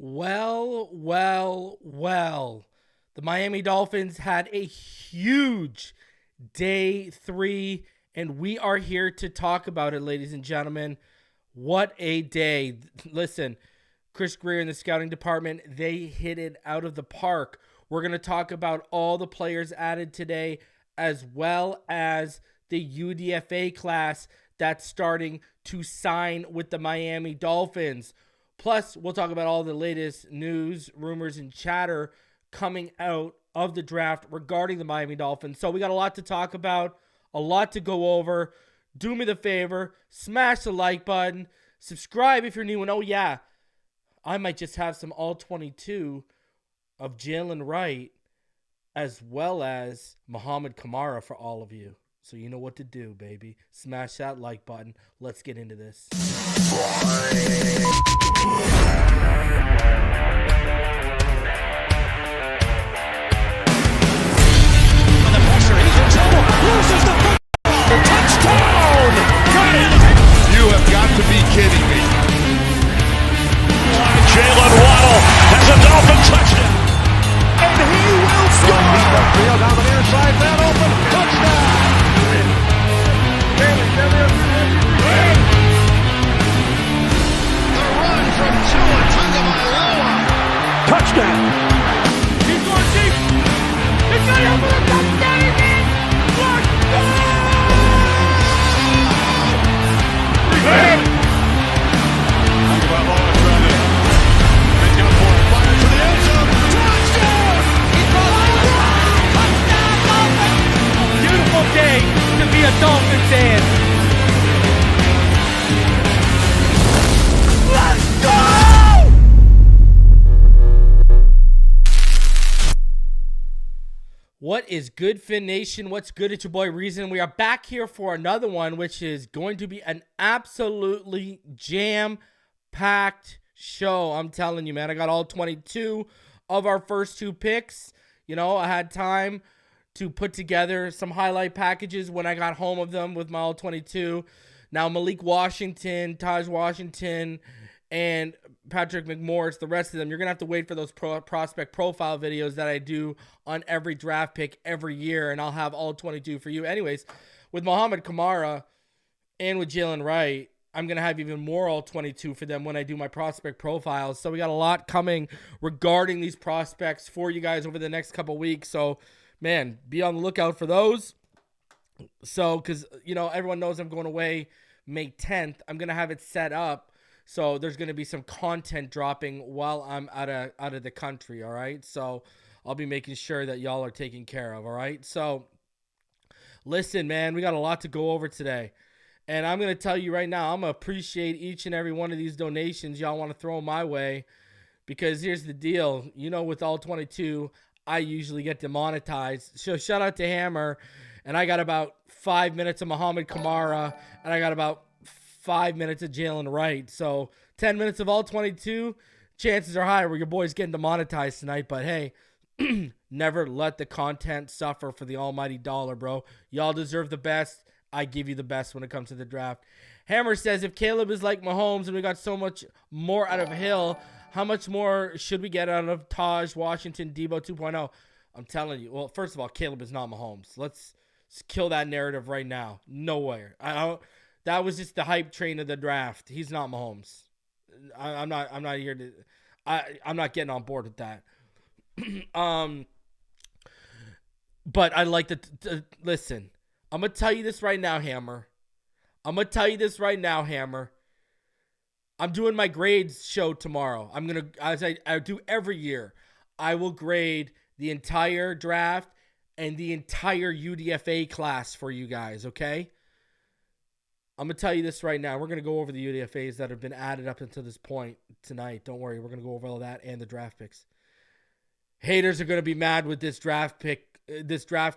Well. The Miami Dolphins had a huge day 3, and we are here to talk about it, ladies and gentlemen. What a day. Listen, Chris Grier and the scouting department, they hit it out of the park. We're going to talk about all the players added today, as well as the UDFA class that's starting to sign with the Miami Dolphins. Plus, we'll talk about all the latest news, rumors, and chatter coming out of the draft regarding the Miami Dolphins. So we got a lot to talk about, a lot to go over. Do me the favor, smash the like button, subscribe if you're new, and oh yeah, I might just have some all 22 of Jaylen Wright as well as Mohamed Kamara for all of you. So you know what to do, baby. Smash that like button. Let's get into this. Loses the football. Touchdown! Got it! You have got to be kidding me. Jaylen Waddle has a Dolphin touchdown. And he will score! Field down the near side, that open. Touchdown! The run from Tua Tagovailoa. Touchdown! He's going deep. He's got it for the touchdown again. Beautiful day to be a Dolphin fan. Let's go! What is good, Fin Nation? What's good? It's your boy Reason. We are back here for another one, which is going to be an absolutely jam-packed show. I'm telling you, man. I got all 22 of our first 2 picks. You know, I had time to put together some highlight packages when I got home of them with my all 22. Now, Malik Washington, Tahj Washington, and Patrick McMorris, the rest of them, you're going to have to wait for those prospect profile videos that I do on every draft pick every year, and I'll have all 22 for you. Anyways, with Mohamed Kamara and with Jaylen Wright, I'm going to have even more all 22 for them when I do my prospect profiles. So we got a lot coming regarding these prospects for you guys over the next couple weeks. So, man, be on the lookout for those. So, because, you know, everyone knows I'm going away May 10th. I'm going to have it set up. So there's going to be some content dropping while I'm out of the country, all right? So I'll be making sure that y'all are taken care of, all right? So listen, man, we got a lot to go over today. And I'm going to tell you right now, I'm going to appreciate each and every one of these donations y'all want to throw my way. Because here's the deal. You know, with all 22, I usually get demonetized. So shout out to Hammer. And I got about 5 minutes of Mohamed Kamara. And I got about 5 minutes of Jaylen Wright. So 10 minutes of all 22, chances are high where your boy's getting demonetized tonight. But hey, never let the content suffer for the almighty dollar, bro. Y'all deserve the best. I give you the best when it comes to the draft. Hammer says, if Caleb is like Mahomes and we got so much more out of Hill, how much more should we get out of Tahj, Washington, Debo 2.0? I'm telling you. Well, first of all, Caleb is not Mahomes. Let's kill that narrative right now. Nowhere. That was just the hype train of the draft. He's not Mahomes. I'm not here to. I'm not getting on board with that. But I like to listen. I'm gonna tell you this right now, Hammer. I'm doing my grades show tomorrow. I'm gonna, as I do every year, I will grade the entire draft and the entire UDFA class for you guys. Okay. I'm going to tell you this right now. We're going to go over the UDFAs that have been added up until this point tonight. Don't worry. We're going to go over all that and the draft picks. Haters are going to be mad with this draft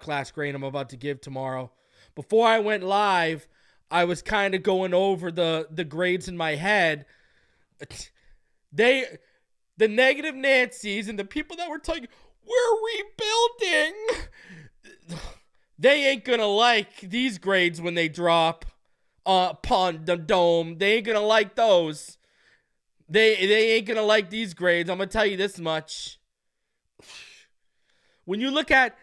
class grade I'm about to give tomorrow. Before I went live, I was kind of going over the grades in my head. The negative Nancy's and the people that were telling, we're rebuilding, they ain't going to like these grades when they drop upon the dome. They ain't gonna like those. They ain't going to like these grades. I'm going to tell you this much. When you look at,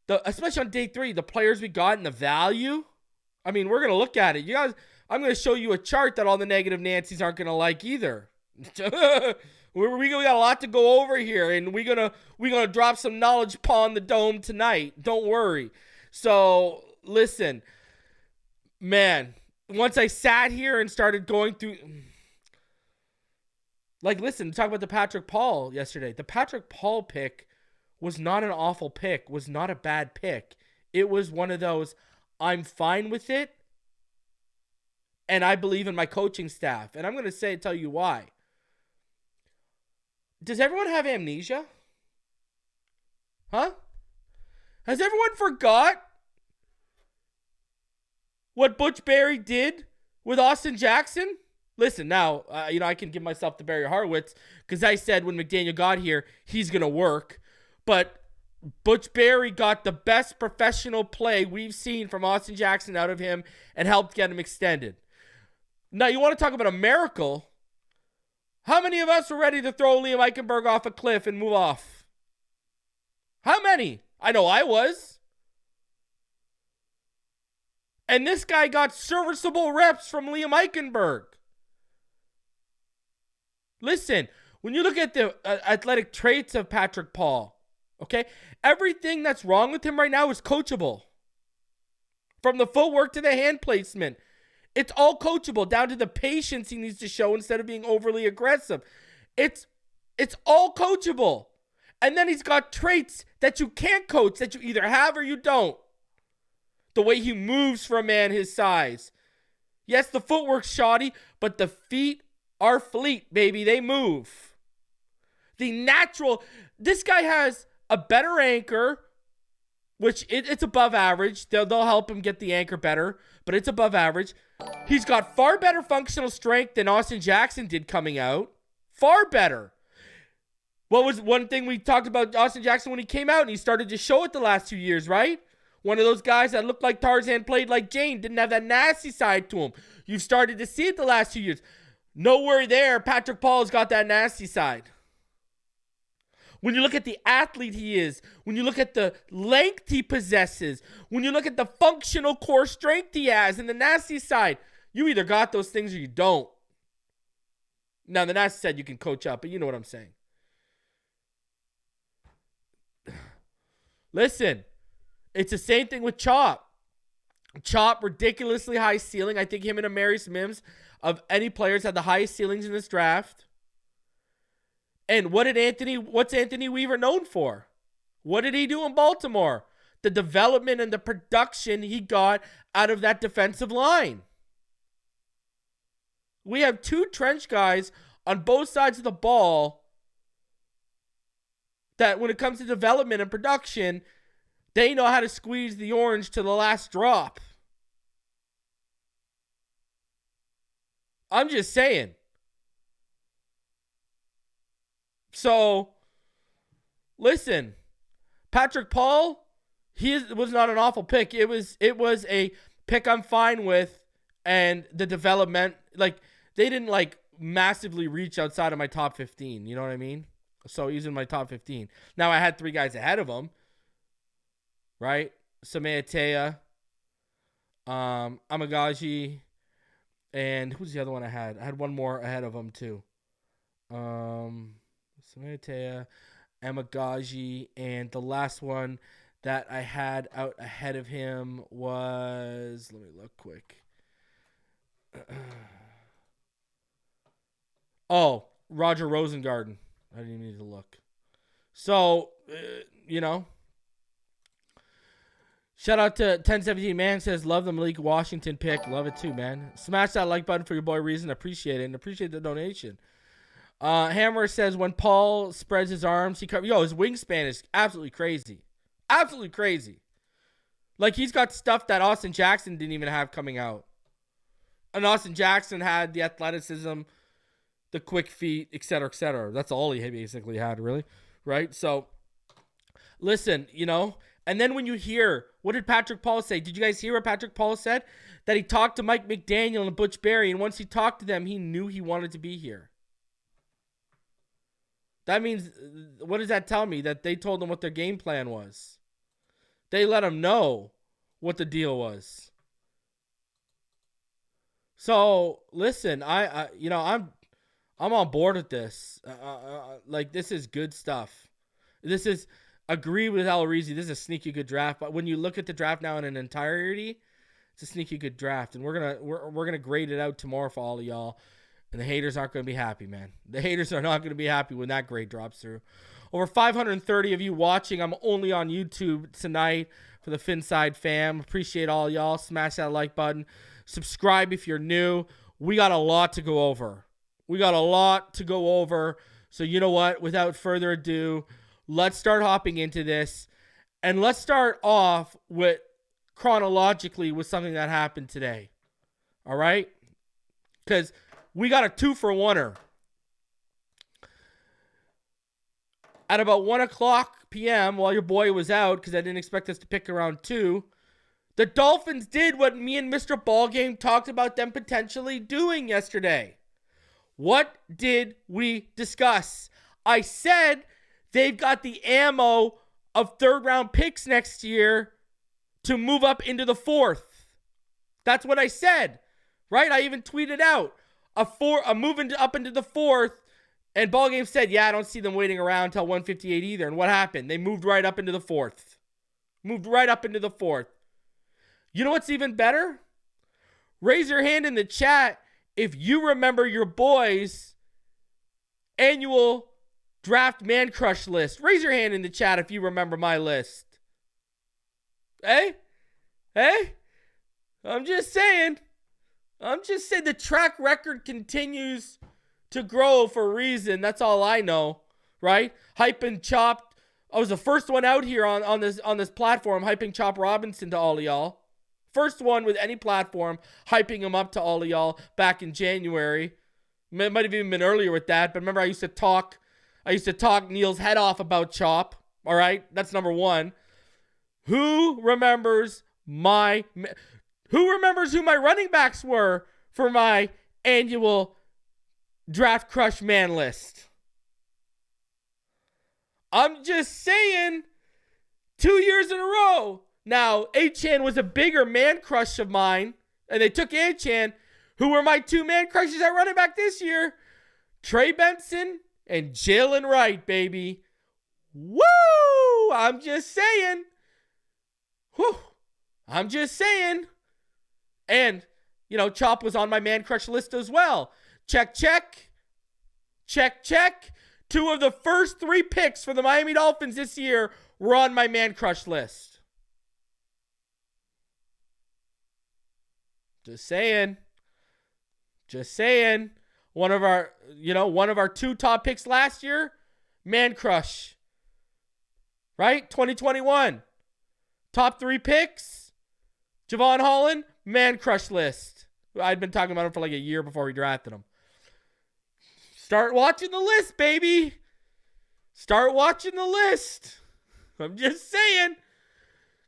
especially on day 3, the players we got and the value, I mean, we're going to look at it. You guys, I'm going to show you a chart that all the negative Nancys aren't going to like either. we got a lot to go over here, and we're gonna drop some knowledge upon the dome tonight. Don't worry. So listen, man. Once I sat here and started going through, listen, talk about the Patrick Paul yesterday. The Patrick Paul pick was not an awful pick. Was not a bad pick. It was one of those. I'm fine with it, and I believe in my coaching staff. And I'm gonna tell you why. Does everyone have amnesia? Huh? Has everyone forgot what Butch Barry did with Austin Jackson? Listen, now, I can give myself the Barry Horowitz because I said when McDaniel got here, he's going to work. But Butch Barry got the best professional play we've seen from Austin Jackson out of him and helped get him extended. Now, you want to talk about a miracle? How many of us were ready to throw Liam Eichenberg off a cliff and move off? How many? I know I was. And this guy got serviceable reps from Liam Eichenberg. Listen, when you look at the athletic traits of Patrick Paul, okay, everything that's wrong with him right now is coachable. From the footwork to the hand placement. It's all coachable, down to the patience he needs to show instead of being overly aggressive. It's all coachable. And then he's got traits that you can't coach, that you either have or you don't. The way he moves for a man his size. Yes, the footwork's shoddy, but the feet are fleet, baby. They move. This guy has a better anchor, which it's above average. They'll help him get the anchor better, but it's above average. He's got far better functional strength than Austin Jackson did coming out. Far better. What was one thing we talked about Austin Jackson when he came out and he started to show it the last 2 years, right? One of those guys that looked like Tarzan, played like Jane, didn't have that nasty side to him. You've started to see it the last 2 years. Nowhere there, Patrick Paul's got that nasty side. When you look at the athlete he is, when you look at the length he possesses, when you look at the functional core strength he has and the nasty side, you either got those things or you don't. Now, the nasty side you can coach up, but you know what I'm saying. Listen, it's the same thing with Chop. Chop, ridiculously high ceiling. I think him and Amarius Mims, of any players, had the highest ceilings in this draft. And what's Anthony Weaver known for? What did he do in Baltimore? The development and the production he got out of that defensive line. We have 2 trench guys on both sides of the ball that when it comes to development and production, they know how to squeeze the orange to the last drop. I'm just saying. So, listen, Patrick Paul, was not an awful pick. It was a pick I'm fine with, and the development, they didn't massively reach outside of my top 15. You know what I mean? So he's in my top 15. Now I had 3 guys ahead of him, right? Samatea, Amagaji, and who's the other one I had? I had one more ahead of him too. Samatea, Amagaji, and the last one that I had out ahead of him was, let me look quick. Roger Rosengarten. I didn't even need to look. So, shout out to 1017 man, says, love the Malik Washington pick. Love it too, man. Smash that like button for your boy Reason. Appreciate it, and appreciate the donation. Hammer says, when Paul spreads his arms, his wingspan is absolutely crazy. Absolutely crazy. He's got stuff that Austin Jackson didn't even have coming out. And Austin Jackson had the athleticism, the quick feet, et cetera, et cetera. That's all he basically had, really. Right? So, listen, and then when you hear, what did Patrick Paul say? Did you guys hear what Patrick Paul said? That he talked to Mike McDaniel and Butch Barry, and once he talked to them, he knew he wanted to be here. That means, what does that tell me? That they told them what their game plan was. They let them know what the deal was. So listen, I'm on board with this. Like, this is good stuff. This is, agree with Alarizi, this is a sneaky good draft. But when you look at the draft now in an entirety, it's a sneaky good draft, and we're gonna grade it out tomorrow for all of y'all. And the haters aren't gonna be happy, man. The haters are not gonna be happy when that grade drops through. Over 530 of you watching. I'm only on YouTube tonight for the Finside fam. Appreciate all y'all. Smash that like button. Subscribe if you're new. We got a lot to go over. So you know what? Without further ado, let's start hopping into this. And let's start off with chronologically with something that happened today. All right? Because we got a 2-for-1er. At about 1 o'clock p.m., while your boy was out, because I didn't expect us to pick around 2, the Dolphins did what me and Mr. Ballgame talked about them potentially doing yesterday. What did we discuss? I said they've got the ammo of third-round picks next year to move up into the 4th. That's what I said, right? I even tweeted out a moving up into the 4th, and Ballgame said, yeah, I don't see them waiting around until 158 either. And what happened? They moved right up into the 4th. You know what's even better? Raise your hand in the chat if you remember your boys' annual draft man crush list. Raise your hand in the chat if you remember my list. Hey? I'm just saying the track record continues to grow for a reason. That's all I know, right? Hype and Chop. I was the first one out here on this platform, hyping Chop Robinson to all of y'all. First one with any platform, hyping him up to all of y'all back in January. It might have even been earlier with that, but remember I used to talk Neil's head off about Chop. All right, that's number one. Who remembers who my running backs were for my annual draft crush man list? I'm just saying, 2 years in a row. Now, Achan was a bigger man crush of mine, and they took Achan. Who were my 2 man crushes at running back this year? Trey Benson and Jaylen Wright, baby. Woo! I'm just saying. And, Chop was on my man crush list as well. Check. 2 of the first 3 picks for the Miami Dolphins this year were on my man crush list. Just saying. One of our 2 top picks last year, man crush. Right? 2021. Top 3 picks, Javon Holland, man crush list. I'd been talking about him for like a year before we drafted him. Start watching the list, baby. I'm just saying.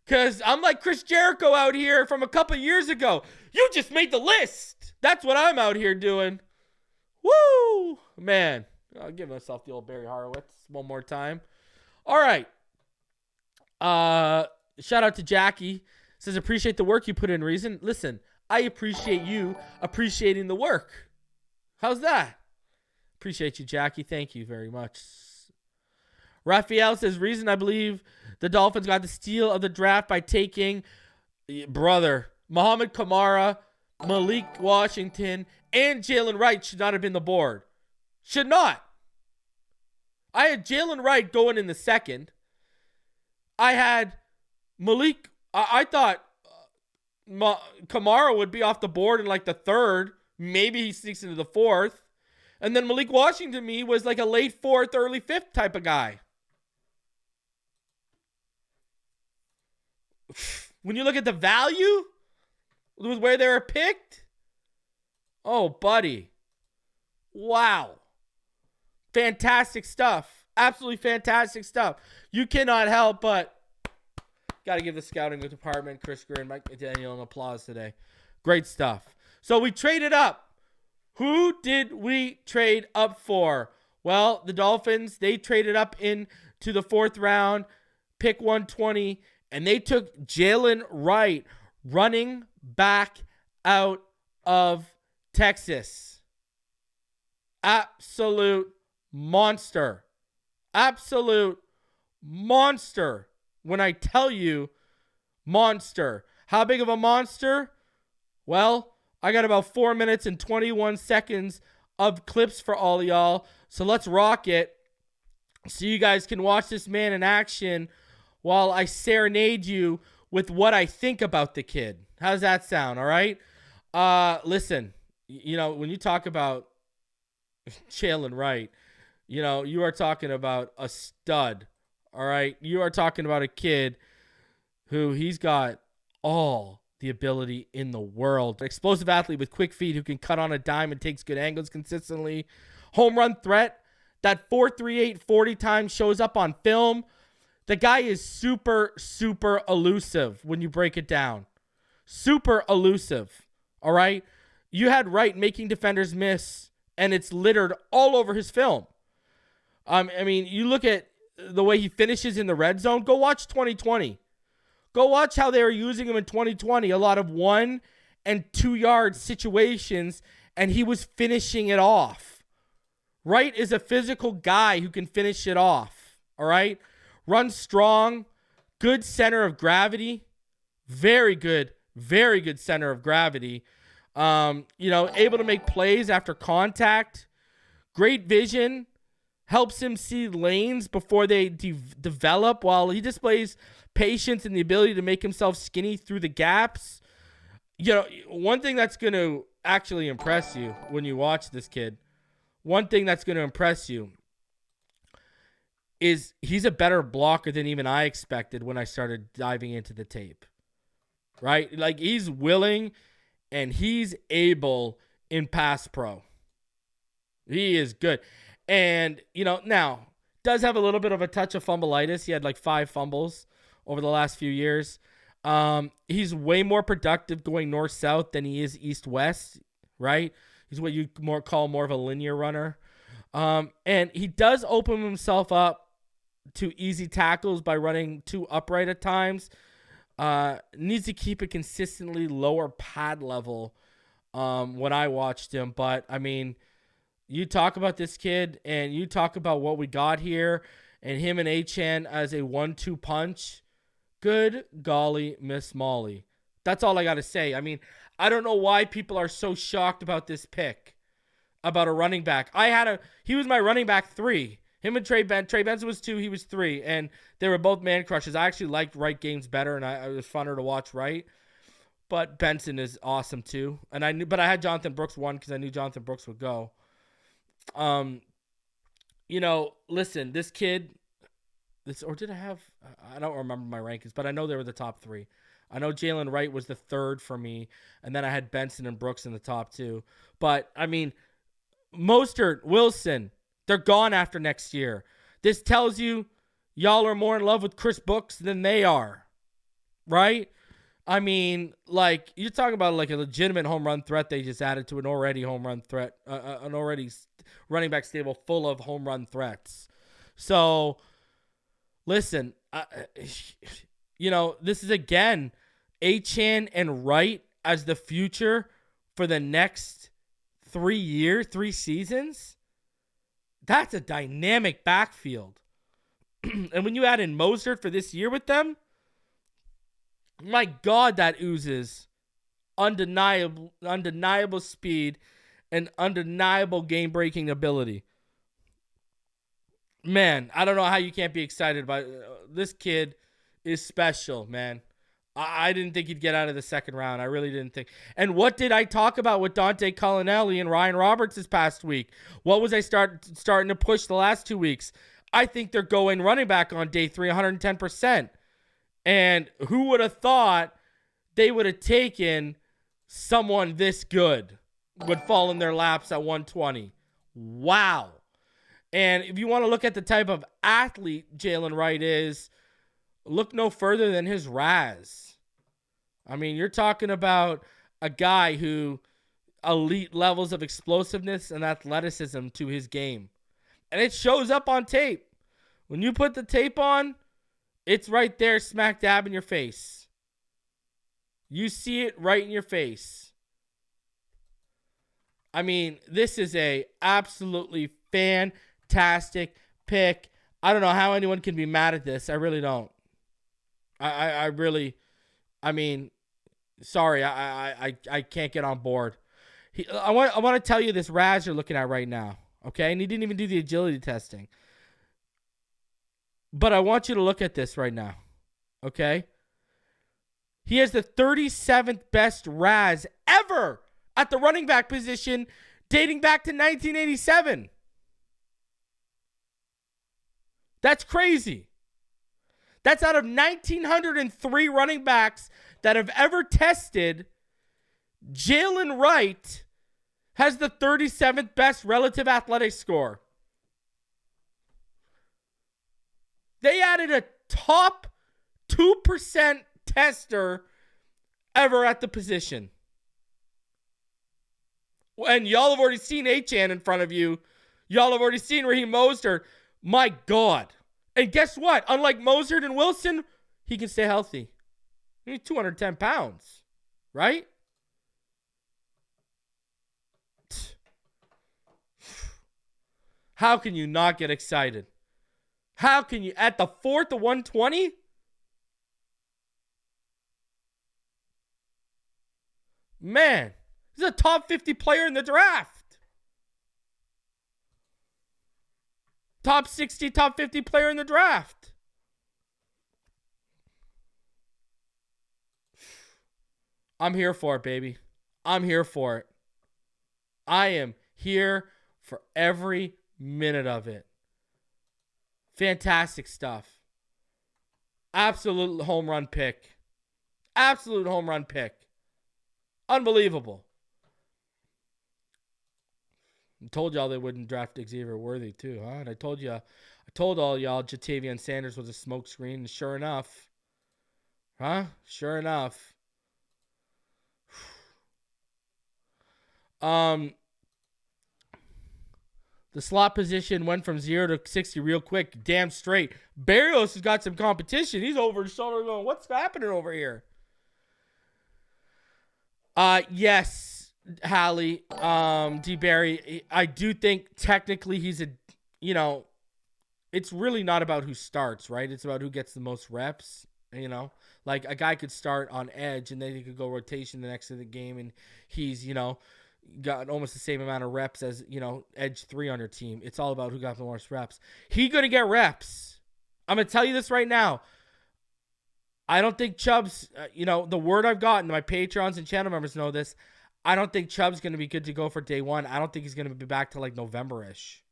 Because I'm like Chris Jericho out here from a couple years ago. You just made the list. That's what I'm out here doing. Woo! Man, I'll give myself the old Barry Horowitz one more time. All right. Shout out to Jackie. Says, appreciate the work you put in, Reason. Listen, I appreciate you appreciating the work. How's that? Appreciate you, Jackie. Thank you very much. Raphael says, Reason, I believe the Dolphins got the steal of the draft by taking, Mohamed Kamara, Malik Washington, and Jaylen Wright should not have been the board. Should not. I had Jaylen Wright going in the 2nd. I had Malik. I thought Kamara would be off the board in like the 3rd. Maybe he sneaks into the 4th. And then Malik Washington to me was like a late 4th, early 5th type of guy. When you look at the value with where they were picked, oh, buddy. Wow. Fantastic stuff. Absolutely fantastic stuff. You cannot help but got to give the scouting department, Chris Grier and McDaniel, an applause today. Great stuff. So we traded up. Who did we trade up for? Well, the Dolphins, they traded up into the 4th round, pick 120, and they took Jaylen Wright, running back out of Texas. Absolute monster. Absolute monster. When I tell you monster. How big of a monster? Well, I got about 4 minutes and 21 seconds of clips for all y'all. So let's rock it so you guys can watch this man in action while I serenade you with what I think about the kid. How's that sound? All right. Listen, when you talk about Jaylen Wright, you are talking about a stud. All right. You are talking about a kid who he's got all the ability in the world. An explosive athlete with quick feet who can cut on a dime and takes good angles consistently. Home run threat. That 4.38 40 time shows up on film. The guy is super, super elusive when you break it down. Super elusive. All right? You had Wright making defenders miss, and it's littered all over his film. I mean, you look at the way he finishes in the red zone. Go watch 2020. Go watch how they were using him in 2020. A lot of 1 and 2 yard situations, and he was finishing it off. Wright is a physical guy who can finish it off. All right? Runs strong. Good center of gravity. Very good center of gravity. Able to make plays after contact. Great vision. Helps him see lanes before they develop, while he displays patience and the ability to make himself skinny through the gaps. One thing that's going to actually impress you when you watch this kid, one thing that's going to impress you is he's a better blocker than even I expected when I started diving into the tape. Right? Like, he's willing and he's able in pass pro. He is good. And, now, does have a little bit of a touch of fumbleitis. He had like 5 fumbles over the last few years. He's way more productive going north-south than he is east-west, right? He's what you call more of a linear runner. And he does open himself up to easy tackles by running too upright at times. Needs to keep a consistently lower pad level when I watched him. But, I mean, you talk about this kid and you talk about what we got here and him and Achane as a 1-2 punch. Good golly, Miss Molly. That's all I got to say. I mean, I don't know why people are so shocked about this pick, about a running back. He was my running back 3. Him and Trey Benson was 2, he was 3, and they were both man crushes. I actually liked Wright games better, and it was funner to watch Wright. But Benson is awesome too. And I had Jonathan Brooks 1 because I knew Jonathan Brooks would go. Listen, this kid, or did I have, I don't remember my rankings, but I know they were the top 3. I know Jaylen Wright was the 3rd for me, and then I had Benson and Brooks in the top 2. But, I mean, Mostert, Wilson, they're gone after next year. This tells you y'all are more in love with Chris Brooks than they are, right? I mean, like, you're talking about like a legitimate home run threat they just added to an already home run threat, an already running back stable full of home run threats. So, listen, this is, again, Achane and Wright as the future for the next 3 seasons. That's a dynamic backfield. And when you add in Mostert for this year with them, my God, that oozes undeniable speed and undeniable game-breaking ability. Man, I don't know how you can't be excited about this kid. Is special, man. I didn't think he'd get out of the 2nd round. I really didn't think. And what did I talk about with Dante Cullinelli and Ryan Roberts this past week? What was I starting to push the last 2 weeks? I think they're going running back on day 3, 110%. And who would have thought they would have taken someone this good would fall in their laps at 120? Wow. And if you want to look at the type of athlete Jaylen Wright is, look no further than his Raz. I mean, you're talking about a guy who elite levels of explosiveness and athleticism to his game. And it shows up on tape. When you put the tape on, it's right there smack dab in your face. You see it right in your face. I mean, this is a absolutely fantastic pick. I don't know how anyone can be mad at this. I really don't. I mean, sorry, I can't get on board. I want to tell you this Raz you're looking at right now, okay? And he didn't even do the agility testing. But I want you to look at this right now, okay? He has the 37th best Raz ever at the running back position dating back to 1987. That's crazy. That's out of 1,903 running backs that have ever tested. Jaylen Wright has the 37th best relative athletic score. They added a top 2% tester ever at the position. And y'all have already seen Achan in front of you. Y'all have already seen Raheem Mostert. My God. And guess what? Unlike Mostert and Wilson, he can stay healthy. He's 210 pounds, right? How can you not get excited? How can you, at the 4th of 120? Man, he's a top 50 player in the draft. Top 60, top 50 player in the draft. I'm here for it, baby. I'm here for it. I am here for every minute of it. Fantastic stuff. Absolute home run pick. Absolute home run pick. Unbelievable. I told y'all they wouldn't draft Xavier Worthy too, huh? And I told all y'all Jatavian Sanders was a smokescreen, and sure enough. Huh? Sure enough. The slot position went from 0 to 60 real quick. Damn straight. Berrios has got some competition. He's over his shoulder going, what's happening over here? Yes, Hallie. D. Barry. I do think technically he's it's really not about who starts, right? It's about who gets the most reps, Like a guy could start on edge and then he could go rotation the next of the game and he's, got almost the same amount of reps as, edge 3 on your team. It's all about who got the most reps. He going to get reps. I'm going to tell you this right now. I don't think Chubb's, the word I've gotten, my Patrons and channel members know this. I don't think Chubb's going to be good to go for day one. I don't think he's going to be back to like November-ish.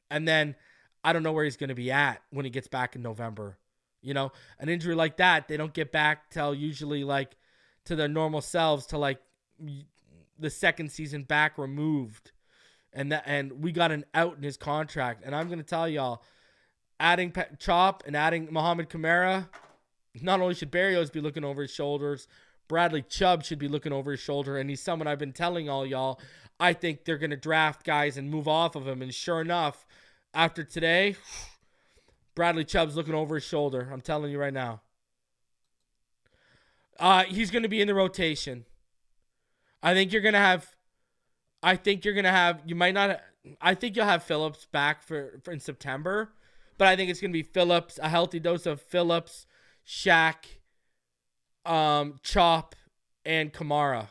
And then I don't know where he's going to be at when he gets back in November. An injury like that, they don't get back till usually like to their normal selves to like the second season back removed. And we got an out in his contract. And I'm going to tell y'all, adding Chop and adding Mohamed Kamara, not only should Berrios be looking over his shoulders, Bradley Chubb should be looking over his shoulder. And he's someone I've been telling all y'all, I think they're going to draft guys and move off of him. And sure enough, after today, Bradley Chubb's looking over his shoulder. I'm telling you right now. He's going to be in the rotation. I think you'll have Phillips back for in September. But I think it's going to be Phillips, a healthy dose of Phillips, Shaq, Chop, and Kamara.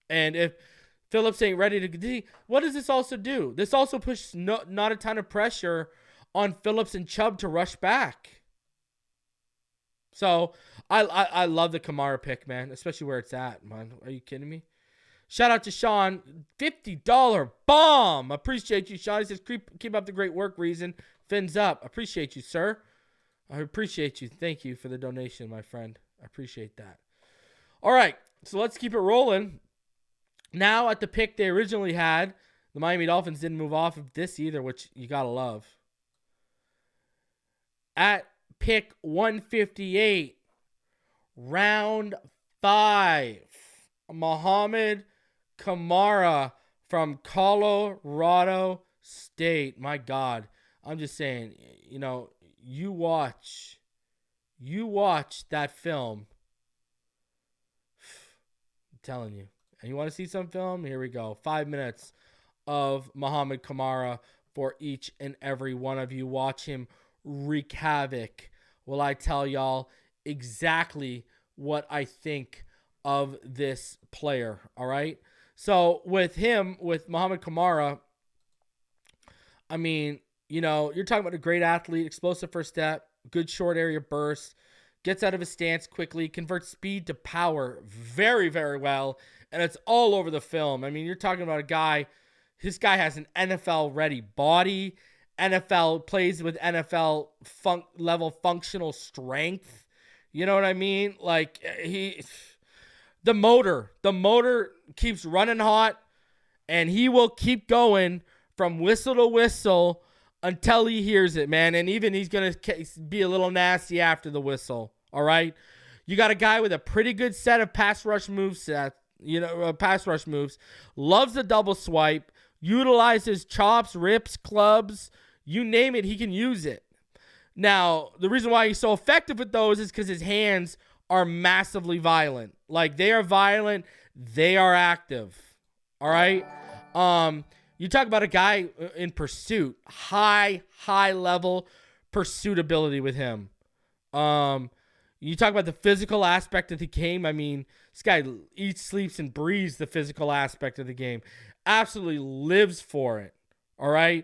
And if Phillips ain't ready to, what does this also do? This also pushes not a ton of pressure on Phillips and Chubb to rush back. So I love the Kamara pick, man, especially where it's at, man. Are you kidding me? Shout out to Sean, $50 bomb. Appreciate you, Sean. He says, keep up the great work, Reason. Fins up. Appreciate you, sir. I appreciate you. Thank you for the donation, my friend. I appreciate that. All right, so let's keep it rolling. Now at the pick they originally had, the Miami Dolphins didn't move off of this either, which you got to love. At pick 158, round 5, Mohamed Kamara from Colorado State, my God. I'm just saying, you watch that film. I'm telling you. And you want to see some film? Here we go. 5 minutes of Mohamed Kamara for each and every one of you. Watch him wreak havoc while I tell y'all exactly what I think of this player. All right. So with Mohamed Kamara, I mean, you're talking about a great athlete, explosive first step, good short area burst, gets out of his stance quickly, converts speed to power very, very well, and it's all over the film. I mean, you're talking about a guy, this guy has an NFL-ready body, plays with NFL level functional strength. You know what I mean? Like, the motor keeps running hot, and he will keep going from whistle to whistle until he hears it, man. And even he's going to be a little nasty after the whistle, all right? You got a guy with a pretty good set of pass rush moves, loves the double swipe, utilizes chops, rips, clubs, you name it, he can use it. Now, the reason why he's so effective with those is because his hands are massively violent. Like, they are violent, they are active, all right? You talk about a guy in pursuit, high level pursuit ability with him. You talk about the physical aspect of the game. I mean, this guy eats, sleeps, and breathes the physical aspect of the game. Absolutely lives for it. All right.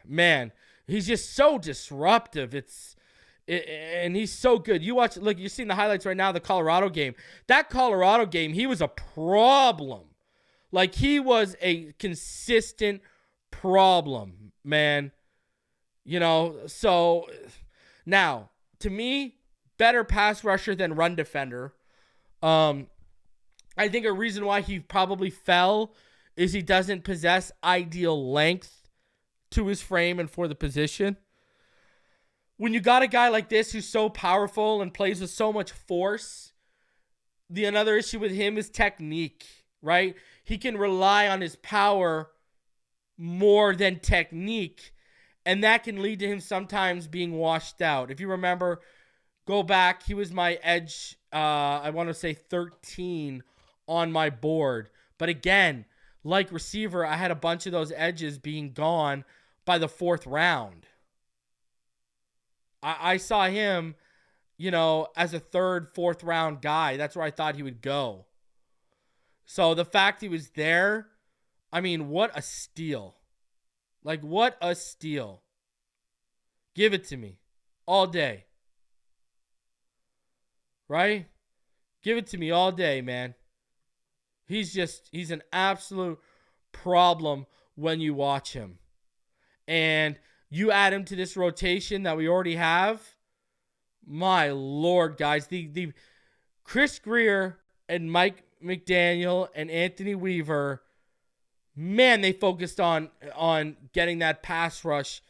Man, he's just so disruptive. And he's so good. You're seeing the highlights right now of the Colorado game. That Colorado game, he was a problem. Like, he was a consistent problem, man. So now, to me, better pass rusher than run defender. I think a reason why he probably fell is he doesn't possess ideal length to his frame and for the position. When you got a guy like this who's so powerful and plays with so much force, another issue with him is technique, right? He can rely on his power more than technique, and that can lead to him sometimes being washed out. If you remember, go back, he was my edge, I want to say 13 on my board. But again, like receiver, I had a bunch of those edges being gone by the 4th round. I saw him, as a 3rd, 4th round guy. That's where I thought he would go. So the fact he was there, I mean, what a steal. Like, what a steal. Give it to me all day. Right? Give it to me all day, man. He's an absolute problem when you watch him. And you add him to this rotation that we already have. My Lord, guys. The Chris Grier and Mike McDaniel and Anthony Weaver, man, they focused on getting that pass rush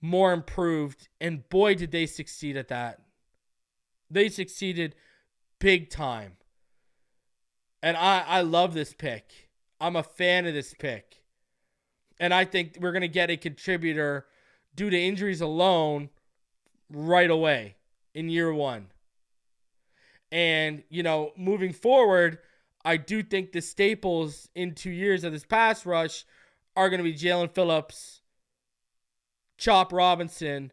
more improved, and boy, did they succeed at that. They succeeded big time. And I love this pick. I'm a fan of this pick. And I think we're going to get a contributor due to injuries alone right away in year 1. And, moving forward, I do think the staples in 2 years of this pass rush are going to be Jaylen Phillips, Chop Robinson,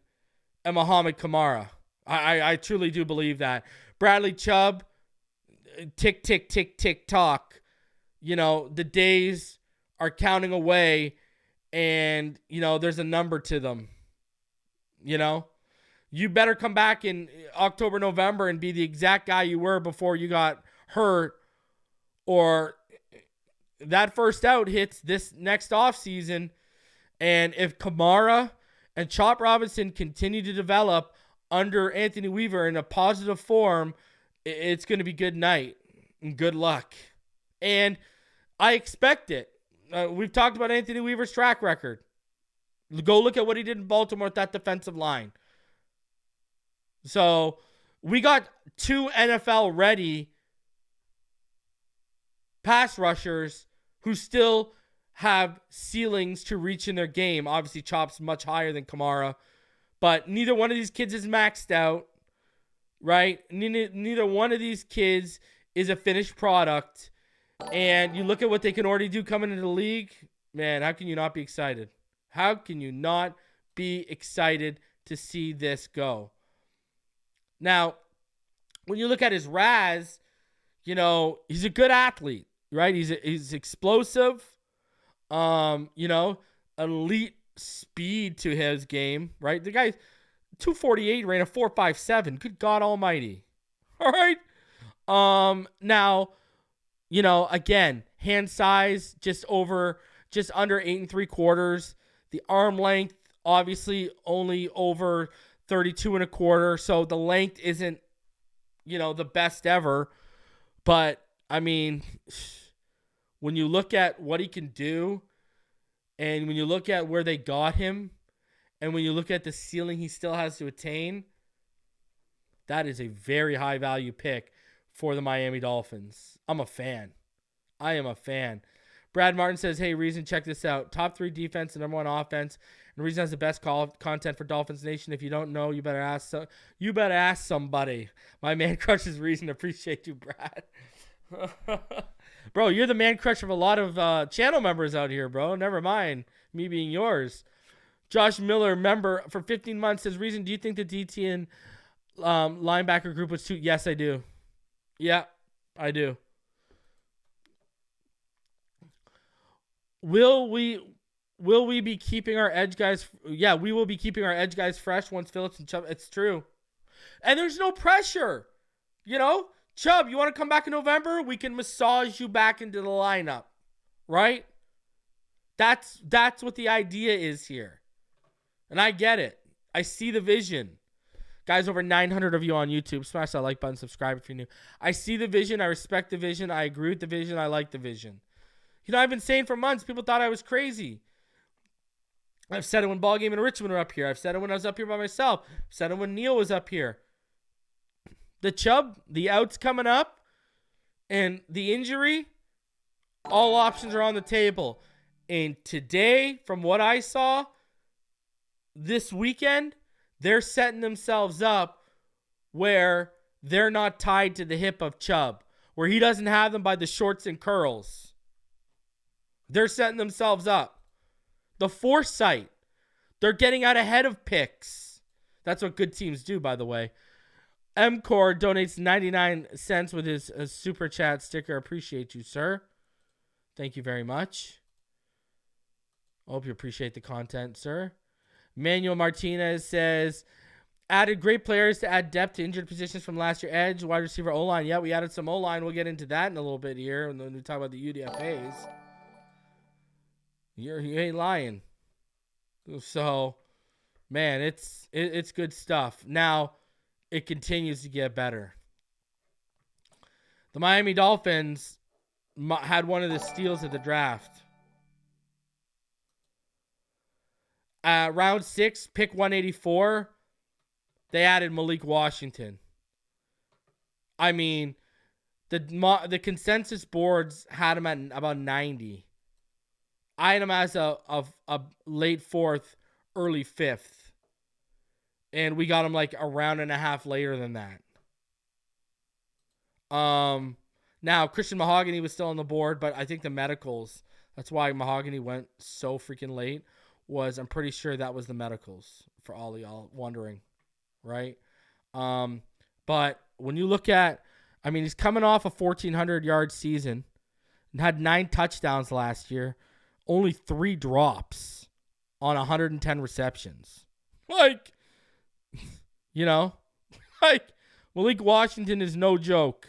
and Mohamed Kamara. I truly do believe that. Bradley Chubb, tick, tick, tick, tick, tock. The days are counting away, and, there's a number to them. You better come back in October, November and be the exact guy you were before you got hurt, or that first out hits this next offseason. And if Kamara and Chop Robinson continue to develop under Anthony Weaver in a positive form, it's going to be good night and good luck. And I expect it. We've talked about Anthony Weaver's track record. Go look at what he did in Baltimore with that defensive line. So we got 2 NFL-ready pass rushers who still have ceilings to reach in their game. Obviously, Chop's much higher than Kamara, but neither one of these kids is maxed out, right? Neither one of these kids is a finished product. And you look at what they can already do coming into the league, man, how can you not be excited? How can you not be excited to see this go? Now, when you look at his RAS, you know, he's a good athlete, right? He's explosive, you know, elite speed to his game, right? The guy's 248, ran a 4.57. Good God almighty. All right. Now, you know, again, hand size just under 8 3/4. The arm length, obviously, only over 32 1/4. So the length isn't, you know, the best ever. But, I mean, when you look at what he can do, and when you look at where they got him, and when you look at the ceiling he still has to attain, that is a very high value pick for the Miami Dolphins. I'm a fan. I am a fan. Brad Martin says, hey, Reason, check this out. Top 3 defense and number 1 offense. And Reason has the best content for Dolphins Nation. If you don't know, you better ask somebody. My man crush is Reason. Appreciate you, Brad. Bro, you're the man crush of a lot of channel members out here, bro. Never mind me being yours. Josh Miller, member for 15 months, says, Reason, do you think the DT and linebacker group was too? Yes, I do. Yeah, I do. Will we be keeping our edge guys? Yeah, we will be keeping our edge guys fresh once Phillips and Chubb. It's true. And there's no pressure. You know, Chubb, you want to come back in November? We can massage you back into the lineup. Right? That's what the idea is here. And I get it. I see the vision. Guys, over 900 of you on YouTube. Smash that like button. Subscribe if you're new. I see the vision. I respect the vision. I agree with the vision. I like the vision. You know, I've been saying for months, people thought I was crazy. I've said it when Ball Game and Richmond were up here. I've said it when I was up here by myself. I've said it when Neil was up here. The Chubb, the outs coming up, and the injury, all options are on the table. And today, from what I saw, this weekend, they're setting themselves up where they're not tied to the hip of Chubb, where he doesn't have them by the shorts and curls. They're setting themselves up. The foresight. They're getting out ahead of picks. That's what good teams do, by the way. MCore donates 99 cents with his super chat sticker. Appreciate you, sir. Thank you very much. Hope you appreciate the content, sir. Manuel Martinez says, added great players to add depth to injured positions from last year. Edge, wide receiver, O-line. Yeah, we added some O-line. We'll get into that in a little bit here when we talk about the UDFAs. You ain't lying. So, man, it's good stuff. Now, it continues to get better. The Miami Dolphins had one of the steals of the draft. Round 6, pick 184, they added Malik Washington. I mean, the consensus boards had him at about 90. I had him as a late 4th, early 5th. And we got him like a round and a half later than that. Now, Christian Mahogany was still on the board, but I think the medicals, that's why Mahogany went so freaking late, I'm pretty sure that was the medicals, for all y'all wondering, right? But when you look at, I mean, he's coming off a 1,400-yard season and had 9 touchdowns last year, only 3 drops on 110 receptions. Like, you know, like Malik Washington is no joke.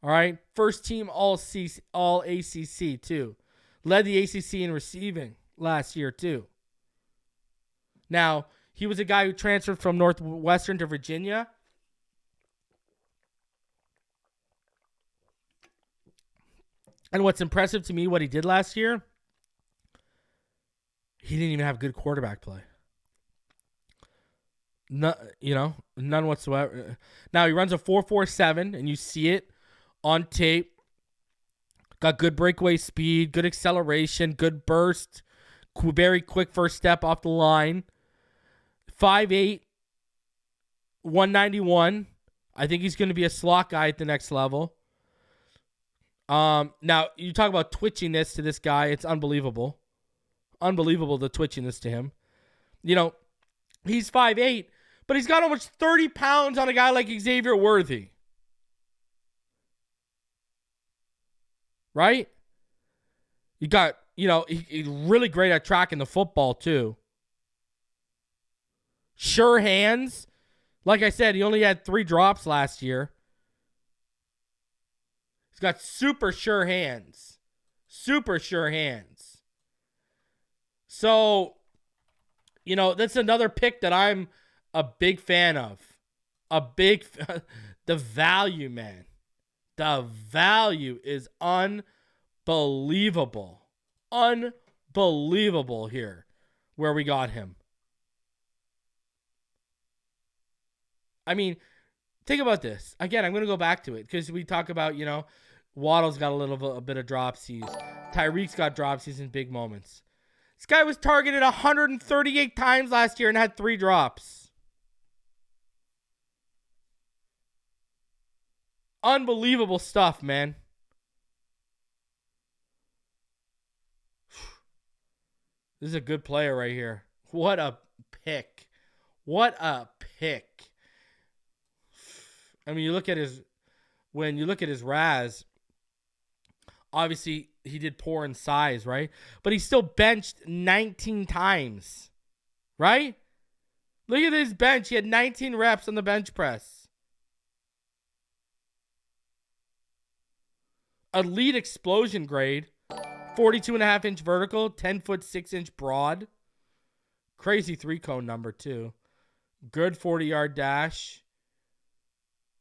All right, first team all ACC too, led the ACC in receiving last year too. Now he was a guy who transferred from Northwestern to Virginia. And what's impressive to me, what he did last year, he didn't even have good quarterback play. No, none whatsoever. Now he runs a 4.47, and you see it on tape. Got good breakaway speed, good acceleration, good burst, very quick first step off the line. 5'8", 191. I think he's going to be a slot guy at the next level. Now, you talk about twitchiness to this guy. It's unbelievable. Unbelievable the twitchiness to him. You know, he's 5'8", but he's got almost 30 pounds on a guy like Xavier Worthy. Right? You got, he's really great at tracking the football too. Sure hands. Like I said, he only had 3 drops last year. He's got super sure hands. Super sure hands. So, that's another pick that I'm a big fan of. The value, man. The value is unbelievable. Unbelievable here where we got him. I mean, think about this. Again, I'm going to go back to it because we talk about, Waddle's got a bit of dropsies. Tyreek's got dropsies in big moments. This guy was targeted 138 times last year and had 3 drops. Unbelievable stuff, man. This is a good player right here. What a pick. What a pick. I mean, when you look at his RAS, obviously he did poor in size, right? But he still benched 19 times, right? Look at his bench. He had 19 reps on the bench press. Elite explosion grade. 42.5-inch vertical. 10-foot 6-inch broad. Crazy 3-cone number, too. Good 40-yard dash.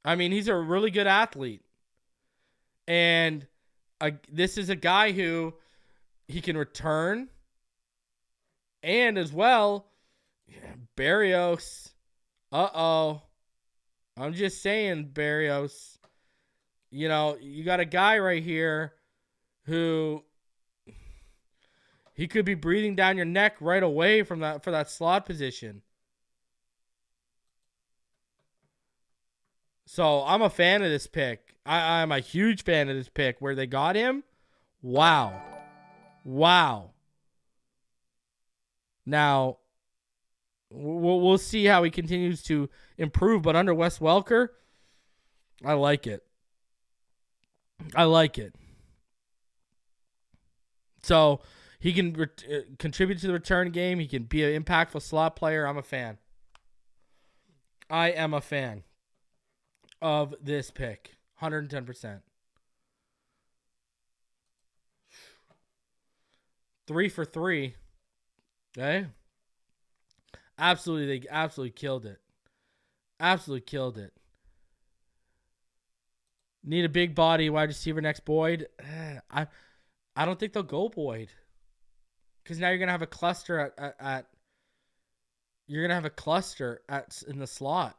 I mean, he's a really good athlete. And this is a guy who he can return. And as well, Berrios. Uh-oh. I'm just saying, Berrios. You got a guy right here who he could be breathing down your neck right away for that slot position. So I'm a fan of this pick. I'm a huge fan of this pick. Where they got him, wow. Now, we'll see how he continues to improve. But under Wes Welker, I like it. So he can contribute to the return game. He can be an impactful slot player. I'm a fan. I am a fan of this pick. 110%. 3 for 3. Okay. They absolutely killed it. Absolutely killed it. Need a big body wide receiver next Boyd. I don't think they'll go Boyd. Because now you're gonna have a cluster in the slot.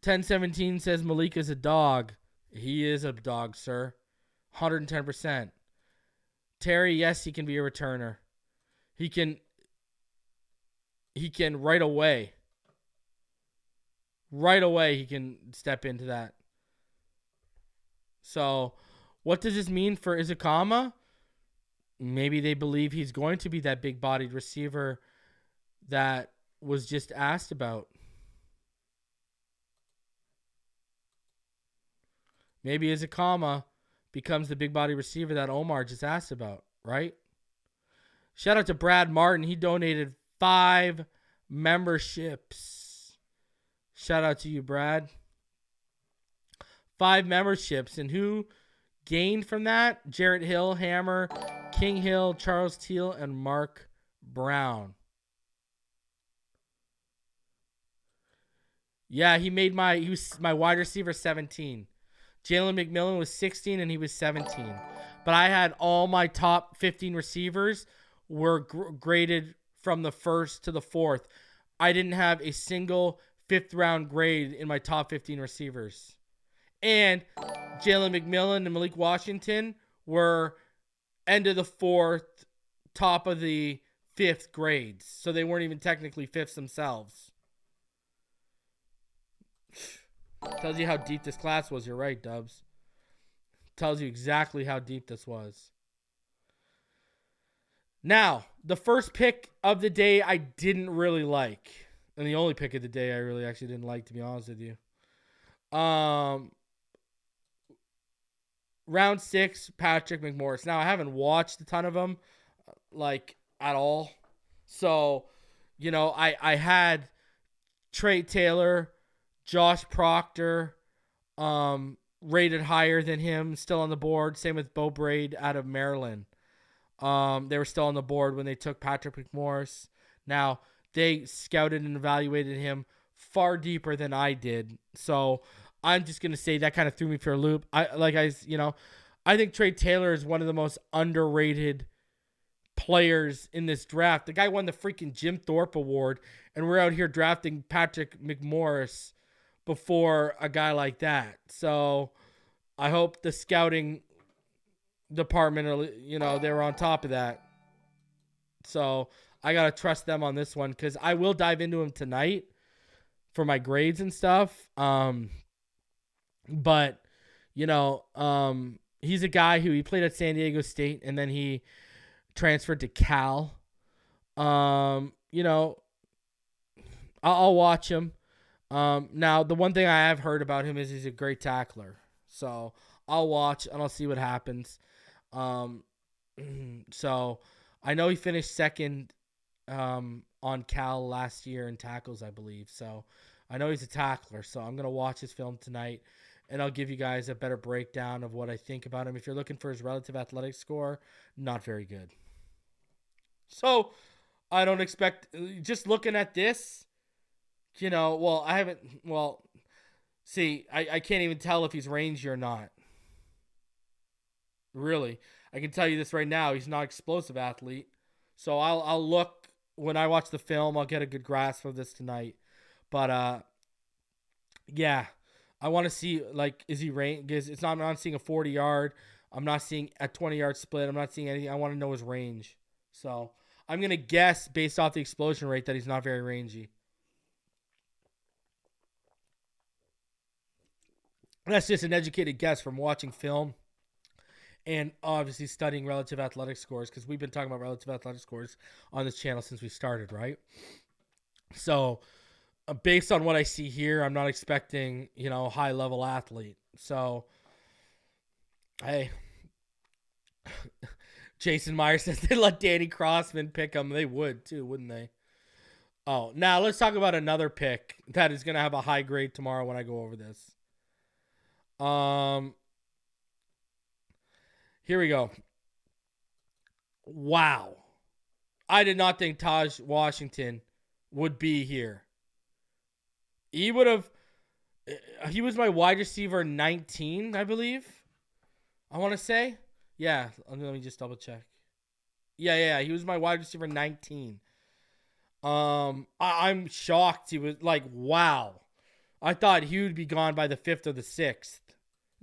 1017 says Malik is a dog. He is a dog, sir. 110%. Terry, yes, he can be a returner. He can right away. Right away he can step into that. So, what does this mean for Izukama? Maybe they believe he's going to be that big-bodied receiver that was just asked about. Maybe Izukama becomes the big-body receiver that Omar just asked about, right? Shout out to Brad Martin. He donated 5 memberships. Shout out to you, Brad. 5 memberships. And who gained from that? Jarrett Hill, Hammer, King Hill, Charles Teal, and Mark Brown. Yeah, he was my wide receiver 17. Jaylen McMillan was 16 and he was 17. But I had all my top 15 receivers were graded from the 1st to the 4th. I didn't have a single 5th round grade in my top 15 receivers. And Jaylen McMillan and Malik Washington were end of the 4th, top of the 5th grades. So they weren't even technically 5ths themselves. Tells you how deep this class was. You're right, Dubs. Tells you exactly how deep this was. Now, the first pick of the day I didn't really like. And the only pick of the day I really actually didn't like, to be honest with you. Round 6, Patrick McMorris. Now, I haven't watched a ton of them, like, at all. So, you know, I had Trey Taylor, Josh Proctor, rated higher than him, still on the board. Same with Bo Braid out of Maryland. They were still on the board when they took Patrick McMorris. Now, they scouted and evaluated him far deeper than I did. So I'm just going to say that kind of threw me for a loop. I think Trey Taylor is one of the most underrated players in this draft. The guy won the freaking Jim Thorpe Award, and we're out here drafting Patrick McMorris before a guy like that. So I hope the scouting department, you know, they were on top of that. So I got to trust them on this one, because I will dive into him tonight for my grades and stuff. But, you know, he's a guy who he played at San Diego State, and then he transferred to Cal. You know, I'll watch him. Now, the one thing I have heard about him is he's a great tackler. So I'll watch and I'll see what happens. So I know he finished second on Cal last year in tackles, I believe. So I know he's a tackler. So I'm going to watch his film tonight, and I'll give you guys a better breakdown of what I think about him. If you're looking for his relative athletic score, not very good. So I don't expect, just looking at this, you know, I can't even tell if he's rangy or not. Really. I can tell you this right now. He's not an explosive athlete. So I'll look when I watch the film. I'll get a good grasp of this tonight. But, yeah, I want to see, like, is he range? Because I'm not seeing a 40-yard. I'm not seeing a 20-yard split. I'm not seeing anything. I want to know his range. So I'm going to guess based off the explosion rate that he's not very rangy. That's just an educated guess from watching film and obviously studying relative athletic scores, because we've been talking about relative athletic scores on this channel since we started, right? So based on what I see here, I'm not expecting, you know, high-level athlete. So, hey, Jason Meyer says they let Danny Crossman pick him. They would too, wouldn't they? Oh, now let's talk about another pick that is going to have a high grade tomorrow when I go over this. Here we go. Wow. I did not think Tahj Washington would be here. He was my wide receiver 19, I believe. I want to say. Yeah, let me just double check. Yeah, he was my wide receiver 19. I'm shocked. He was like, wow. I thought he would be gone by the 5th or the 6th.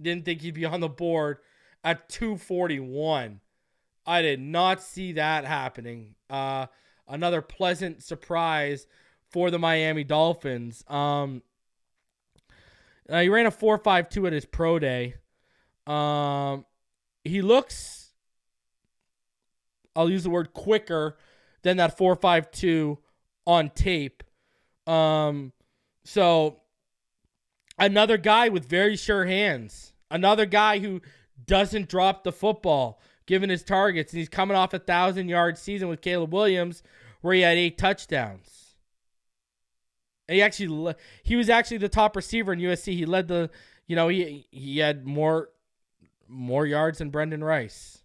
Didn't think he'd be on the board at 241. I did not see that happening. Another pleasant surprise for the Miami Dolphins. He ran a 4.52 at his pro day. He looks, I'll use the word quicker than that 4.52 on tape. So another guy with very sure hands. Another guy who doesn't drop the football given his targets. And he's coming off a 1,000-yard season with Caleb Williams where he had 8 touchdowns. And he was actually the top receiver in USC. He led the, you know, he had more yards than Brendan Rice.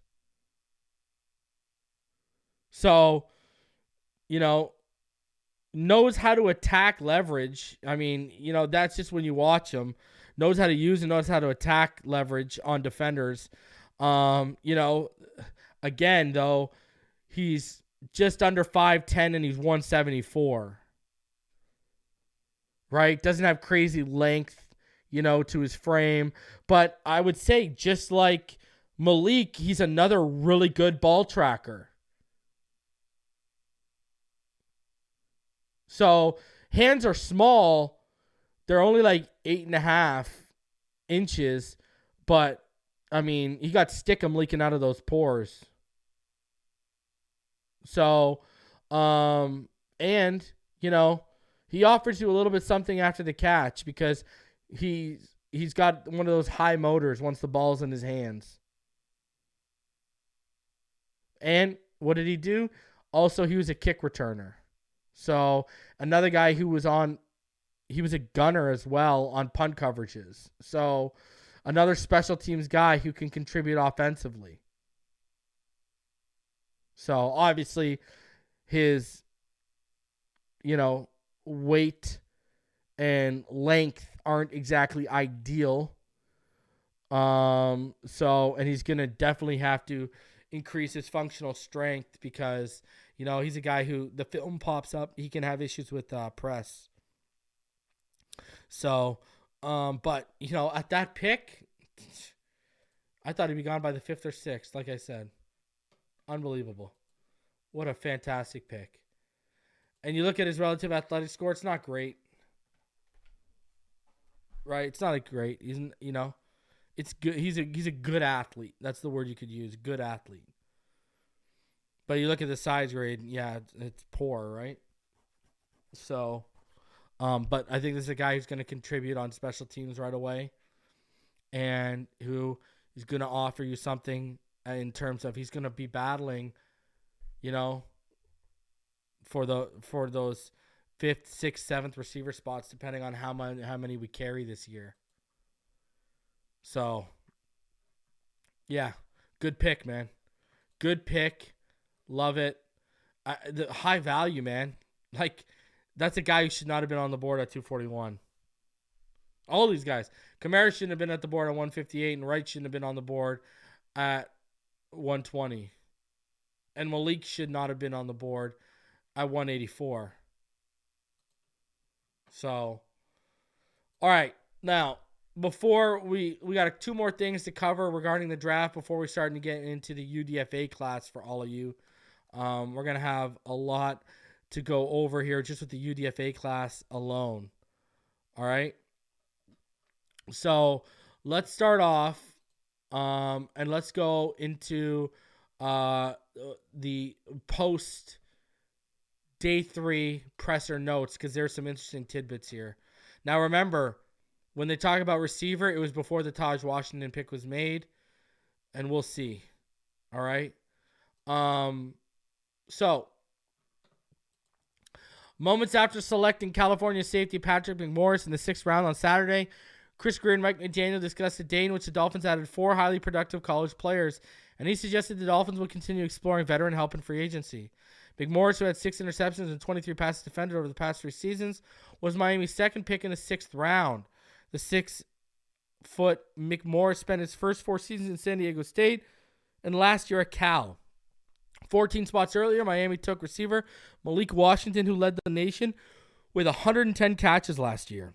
So, you know, knows how to attack leverage. I mean, you know, that's just when you watch him. Knows how to use and knows how to attack leverage on defenders. You know, again, though, he's just under 5'10", and he's 174. Right? Doesn't have crazy length. to his frame. But I would say just like Malik, he's another really good ball tracker. So hands are small. They're only like 8.5 inches. But, I mean, he got stickum leaking out of those pores. So, and, he offers you a little bit something after the catch because he's got one of those high motors once the ball's in his hands. And what did he do? Also, he was a kick returner. So another guy who was he was a gunner as well on punt coverages. So another special teams guy who can contribute offensively. So obviously his, weight and length aren't exactly ideal. And he's going to definitely have to increase his functional strength because, he's a guy who the film pops up. He can have issues with press. So, but, at that pick, I thought he'd be gone by the 5th or 6th, like I said. Unbelievable. What a fantastic pick. And you look at his relative athletic score, it's not great. Right? It's not great. He's, it's good. He's a good athlete. That's the word you could use. Good athlete. But you look at the size grade, yeah, it's poor, right? So, but I think this is a guy who's going to contribute on special teams right away, and who is going to offer you something in terms of he's going to be battling, for those 5th, 6th, 7th receiver spots, depending on how many we carry this year. So, yeah, good pick, man. Good pick. Love it. The high value, man. Like, that's a guy who should not have been on the board at 241. All these guys. Kamara shouldn't have been at the board at 158, and Wright shouldn't have been on the board at 120. And Malik should not have been on the board at 184. So, all right. Now, before we got 2 more things to cover regarding the draft before we start to get into the UDFA class for all of you. We're going to have a lot to go over here just with the UDFA class alone. All right. So let's start off and let's go into the post day 3 presser notes because there's some interesting tidbits here. Now, remember, when they talk about receiver, it was before the Tahj Washington pick was made, and we'll see. All right. So, moments after selecting California safety Patrick McMorris in the 6th round on Saturday, Chris Grier and Mike McDaniel discussed a day in which the Dolphins added 4 highly productive college players, and he suggested the Dolphins would continue exploring veteran help in free agency. McMorris, who had 6 interceptions and 23 passes defended over the past 3 seasons, was Miami's 2nd pick in the 6th round. The 6-foot McMorris spent his first 4 seasons in San Diego State and last year at Cal. 14 spots earlier, Miami took receiver Malik Washington, who led the nation with 110 catches last year.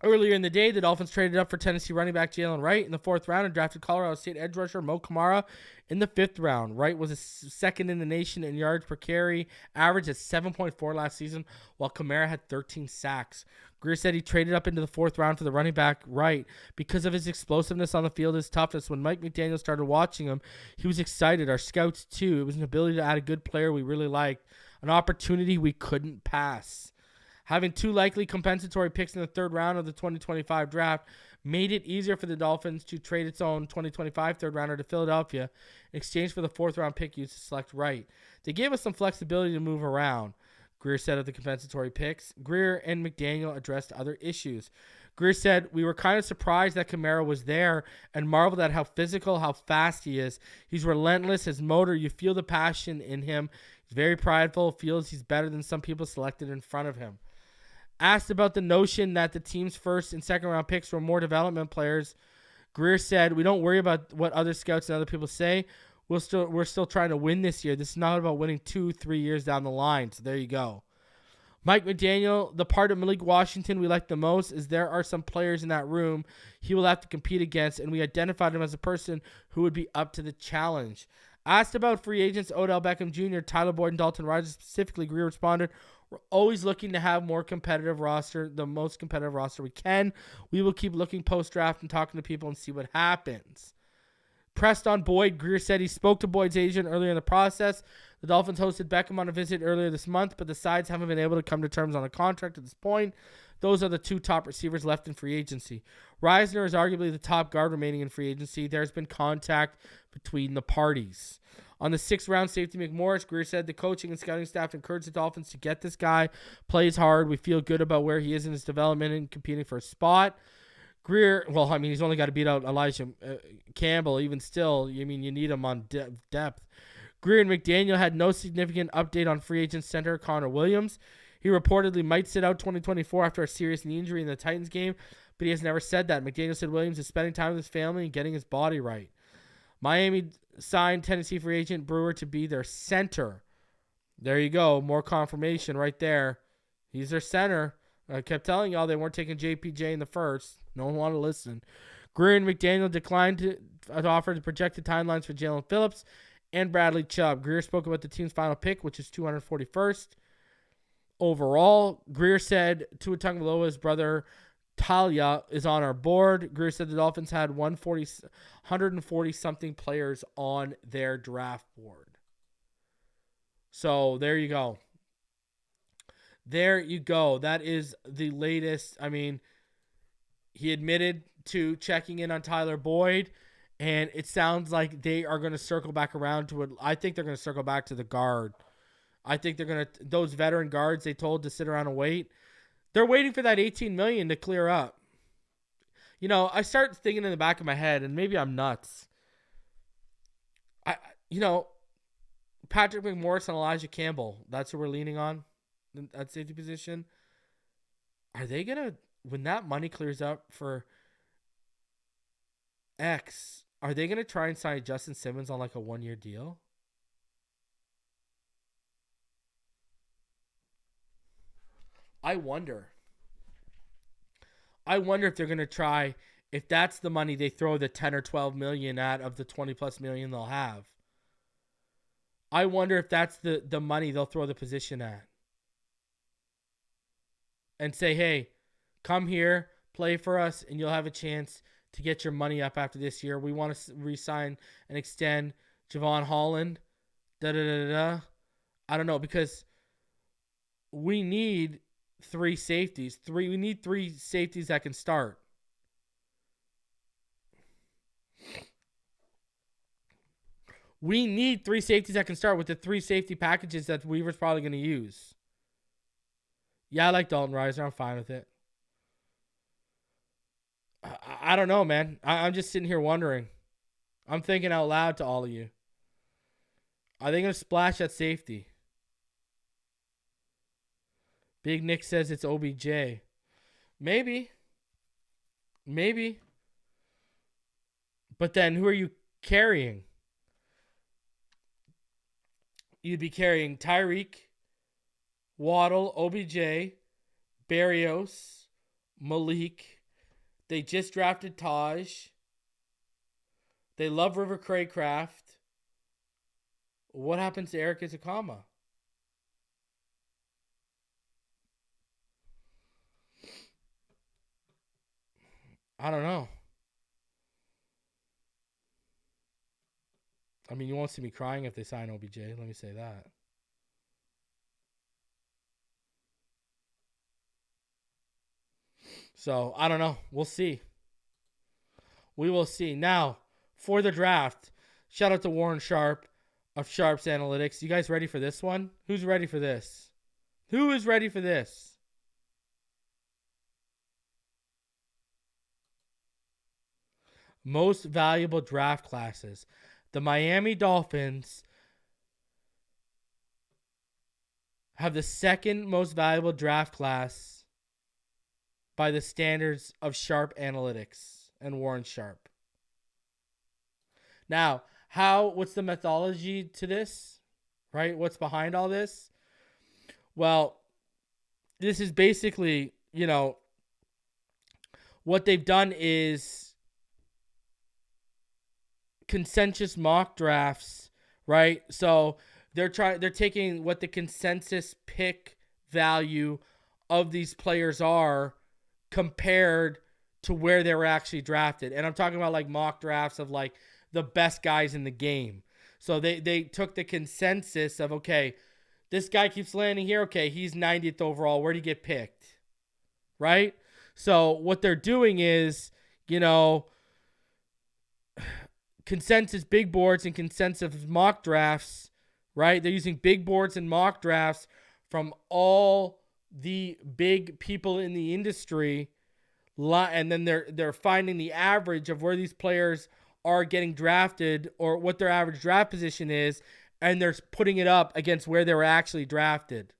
Earlier in the day, the Dolphins traded up for Tennesse running back Jaylen Wright in the 4th round and drafted Colorado State edge rusher Kamara in the 5th round. Wright was 2nd in the nation in yards per carry, average at 7.4 last season, while Kamara had 13 sacks. Grier said he traded up into the 4th round for the running back Wright because of his explosiveness on the field, his toughness. When Mike McDaniel started watching him, he was excited. Our scouts, too. It was an ability to add a good player we really liked, an opportunity we couldn't pass. Having 2 likely compensatory picks in the 3rd round of the 2025 draft made it easier for the Dolphins to trade its own 2025 3rd rounder to Philadelphia in exchange for the 4th round pick used to select Wright. They gave us some flexibility to move around, Grier said of the compensatory picks. Grier and McDaniel addressed other issues. Grier said, "We were kind of surprised that Kamara was there and marveled at how physical, how fast he is. He's relentless, his motor, you feel the passion in him. He's very prideful, feels he's better than some people selected in front of him." Asked about the notion that the team's 1st and 2nd round picks were more development players, Grier said, "We don't worry about what other scouts and other people say. We're still trying to win this year. This is not about winning 2-3 years down the line." So there you go. Mike McDaniel, the part of Malik Washington we like the most is there are some players in that room he will have to compete against, and we identified him as a person who would be up to the challenge. Asked about free agents Odell Beckham Jr., Tyler Boyd, and Dalton Risner specifically, Grier responded, "We're always looking to have more competitive roster, the most competitive roster we can. We will keep looking post-draft and talking to people and see what happens." Pressed on Boyd, Grier said he spoke to Boyd's agent earlier in the process. The Dolphins hosted Beckham on a visit earlier this month, but the sides haven't been able to come to terms on a contract at this point. Those are the two top receivers left in free agency. Risner is arguably the top guard remaining in free agency. There's been contact between the parties. On the 6th-round safety McMorris, Grier said the coaching and scouting staff encouraged the Dolphins to get this guy. Plays hard. We feel good about where he is in his development and competing for a spot. Grier, well, I mean, he's only got to beat out Elijah Campbell. Even still, you need him on depth. Grier and McDaniel had no significant update on free agent center Connor Williams. He reportedly might sit out 2024 after a serious knee injury in the Titans game, but he has never said that. McDaniel said Williams is spending time with his family and getting his body right. Miami signed Tennessee free agent Brewer to be their center. There you go. More confirmation right there. He's their center. I kept telling y'all they weren't taking JPJ in the first. No one wanted to listen. Grier and McDaniel declined to offer the projected timelines for Jaylen Phillips and Bradley Chubb. Grier spoke about the team's final pick, which is 241st overall. Grier said Tua Tagovailoa's brother Tahj is on our board. Grier said the Dolphins had 140-something players on their draft board. So there you go. There you go. That is the latest. I mean, he admitted to checking in on Tyler Boyd, and it sounds like they are going to circle back around to it. I think they're going to circle back to the guard. I think they're going to, those veteran guards they told to sit around and wait, they're waiting for that $18 million to clear up. You know, I start thinking in the back of my head, and maybe I'm nuts. Patrick McMorris and Elijah Campbell, that's who we're leaning on at safety position. Are they going to, when that money clears up for X, are they going to try and sign Justin Simmons on like a 1-year deal? I wonder if they're going to try, if that's the money they throw the 10 or 12 million at of the 20 plus million they'll have. I wonder if that's the money they'll throw the position at. And say, hey, come here, play for us, and you'll have a chance to get your money up after this year. We want to re-sign and extend Javon Holland. I don't know, because we need three safeties. We need three safeties that can start. We need three safeties that can start with the three safety packages that Weaver's probably going to use. Yeah, I like Dalton Risner. I'm fine with it. I don't know, man. I'm just sitting here wondering. I'm thinking out loud to all of you. Are they going to splash at safety? Big Nick says it's OBJ. Maybe. But then who are you carrying? You'd be carrying Tyreek, Waddle, OBJ, Berrios, Malik. They just drafted Tahj. They love River Craycraft. What happens to Eric Izakama? I don't know. I mean, you won't see me crying if they sign OBJ. Let me say that. So, I don't know. We'll see. We will see. Now, for the draft, shout out to Warren Sharp of Sharp's Analytics. You guys ready for this one? Who's ready for this? Who is ready for this? Most valuable draft classes. The Miami Dolphins have the second most valuable draft class by the standards of Sharp Analytics and Warren Sharp. Now, what's the methodology to this? Right? What's behind all this? Well, this is basically, what they've done is consensus mock drafts, right? So they're taking what the consensus pick value of these players are compared to where they were actually drafted. And I'm talking about like mock drafts of like the best guys in the game. So they took the consensus of, okay, this guy keeps landing here. Okay, he's 90th overall. Where'd he get picked? Right? So what they're doing is, consensus big boards and consensus mock drafts, right? They're using big boards and mock drafts from all the big people in the industry, and then they're finding the average of where these players are getting drafted or what their average draft position is, and they're putting it up against where they were actually drafted.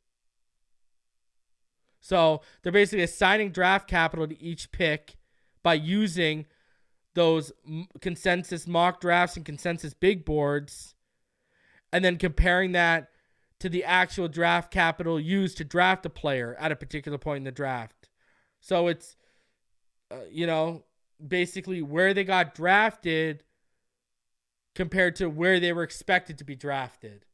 So they're basically assigning draft capital to each pick by using those consensus mock drafts and consensus big boards, and then comparing that to the actual draft capital used to draft a player at a particular point in the draft. So it's, basically where they got drafted compared to where they were expected to be drafted.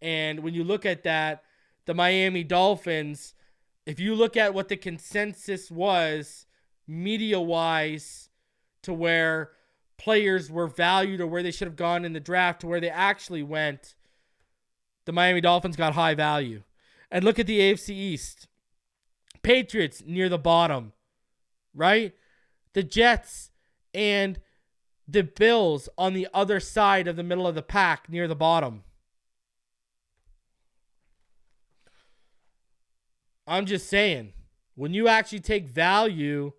And when you look at that, the Miami Dolphins, if you look at what the consensus was media-wise to where players were valued or where they should have gone in the draft to where they actually went, the Miami Dolphins got high value. And look at the AFC East. Patriots near the bottom, right? The Jets and the Bills on the other side of the middle of the pack near the bottom. I'm just saying, when you actually take value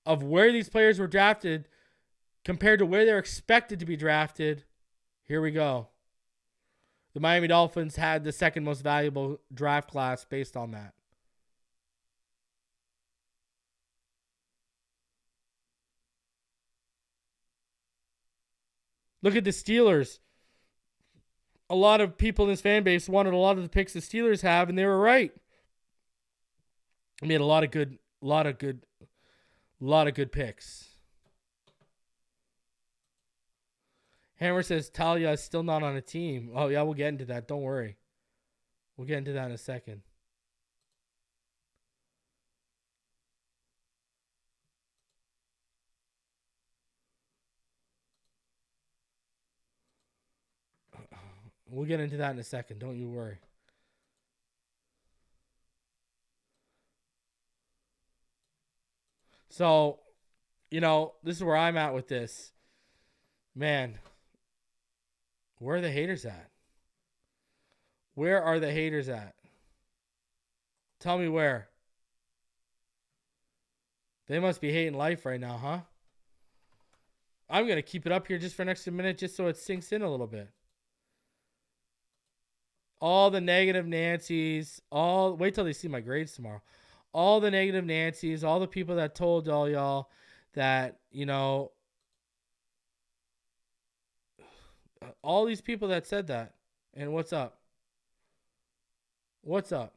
of where these players were drafted compared to where they're expected to be drafted, here we go. The Miami Dolphins had the second most valuable draft class based on that. Look at the Steelers. A lot of people in this fan base wanted a lot of the picks the Steelers have, and they were right. I mean, a lot of good picks. Hammer says Talia is still not on a team. Oh yeah, we'll get into that. Don't worry. We'll get into that in a second. We'll get into that in a second. Don't you worry. So, this is where I'm at with this. Man, where are the haters at? Where are the haters at? Tell me where. They must be hating life right now, huh? I'm going to keep it up here just for an extra minute just so it sinks in a little bit. All the negative Nancy's, wait till they see my grades tomorrow. All the negative Nancy's, all the people that told all y'all that, all these people that said that. And what's up? What's up?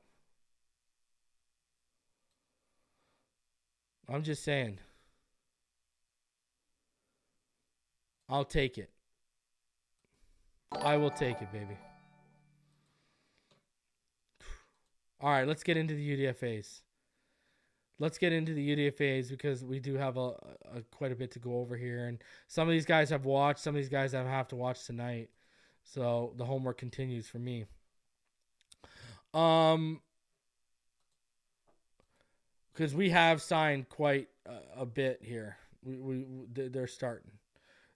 I'm just saying. I'll take it. I will take it, baby. All right, let's get into the UDFAs. Let's get into the UDFAs because we do have a quite a bit to go over here. And some of these guys have watched. Some of these guys have to watch tonight. So the homework continues for me. Because we have signed quite a bit here. They're starting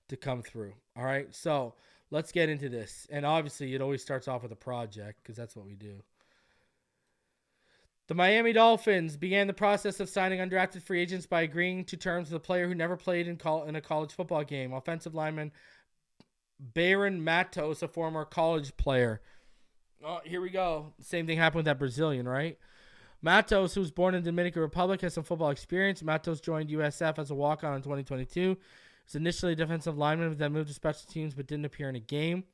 to come through. All right, so let's get into this. And obviously, it always starts off with a project because that's what we do. The Miami Dolphins began the process of signing undrafted free agents by agreeing to terms with a player who never played in a college football game. Offensive lineman Baron Matos, a former college player. Oh, here we go. Same thing happened with that Brazilian, right? Matos, who was born in the Dominican Republic, has some football experience. Matos joined USF as a walk-on in 2022. He was initially a defensive lineman, but then moved to special teams but didn't appear in a game.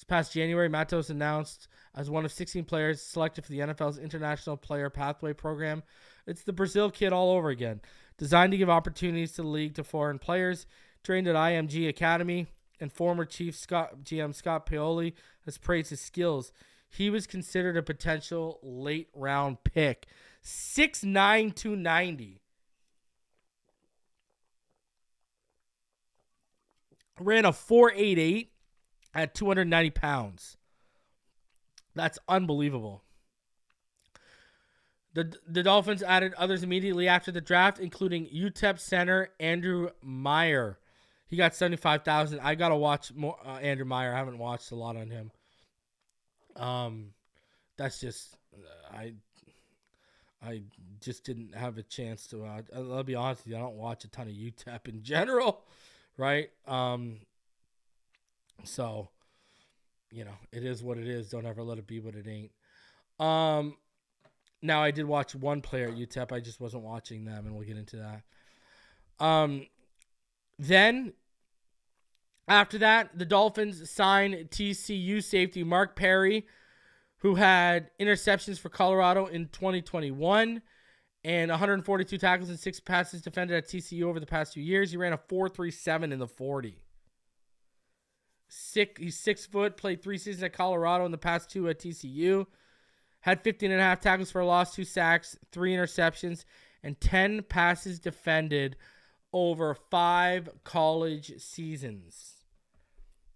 This past January, Matos announced as one of 16 players selected for the NFL's International Player Pathway Program. It's the Brazil kid all over again. Designed to give opportunities to the league to foreign players, trained at IMG Academy, and former GM Scott Pioli has praised his skills. He was considered a potential late-round pick. 6'9", 290. Ran a 4.88 at 290 pounds. That's unbelievable. The Dolphins added others immediately after the draft, including UTEP center Andrew Meyer. He got $75,000. I gotta watch more Andrew Meyer. I haven't watched a lot on him. That's just I just didn't have a chance to. I'll be honest with you. I don't watch a ton of UTEP in general, right? So, you know, it is what it is. Don't ever let it be what it ain't. Now, I did watch one player at UTEP. I just wasn't watching them, and we'll get into that. Then, after that, the Dolphins signed TCU safety Mark Perry, who had interceptions for Colorado in 2021 and 142 tackles and 6 passes defended at TCU over the past 2 years. He ran a 4.37 in the 40. He's 6 foot, played 3 seasons at Colorado and the past 2 at TCU. Had 15.5 tackles for a loss, 2 sacks, 3 interceptions, and 10 passes defended over 5 college seasons.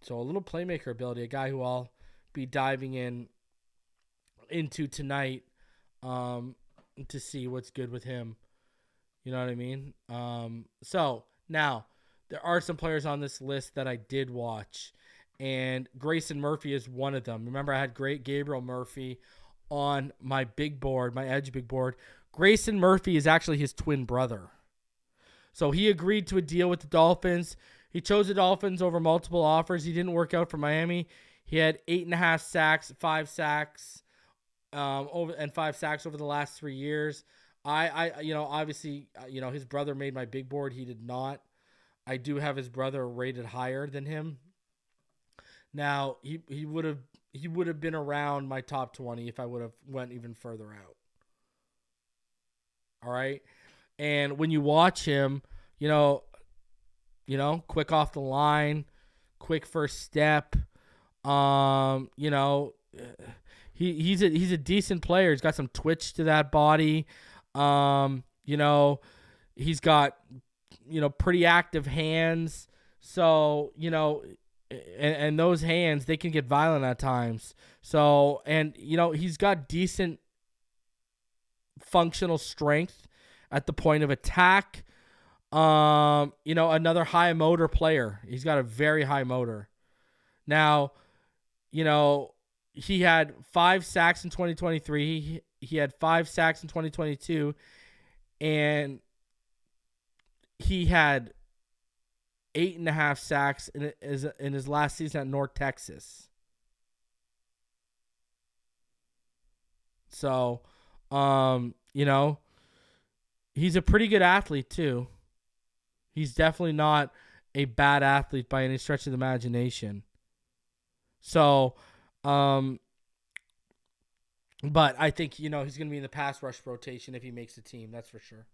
So a little playmaker ability, a guy who I'll be diving into tonight to see what's good with him. You know what I mean? So now there are some players on this list that I did watch, and Grayson Murphy is one of them. Remember, I had great Gabriel Murphy on my big board, my Edge big board. Grayson Murphy is actually his twin brother. So he agreed to a deal with the Dolphins. He chose the Dolphins over multiple offers. He didn't work out for Miami. He had 8.5 sacks, 5 sacks, and 5 sacks over the last 3 years. Obviously, his brother made my big board. He did not. I do have his brother rated higher than him. Now, he would have been around my top 20 if I would have went even further out. All right? And when you watch him, quick off the line, quick first step, he's a decent player. He's got some twitch to that body. He's got pretty active hands. So, and those hands, they can get violent at times. So, and he's got decent functional strength at the point of attack. Another high motor player. He's got a very high motor. Now, he had 5 sacks in 2023. He had 5 sacks in 2022. And he had 8.5 sacks in his last season at North Texas. So, he's a pretty good athlete too. He's definitely not a bad athlete by any stretch of the imagination. So, but I think, he's going to be in the pass rush rotation if he makes the team. That's for sure.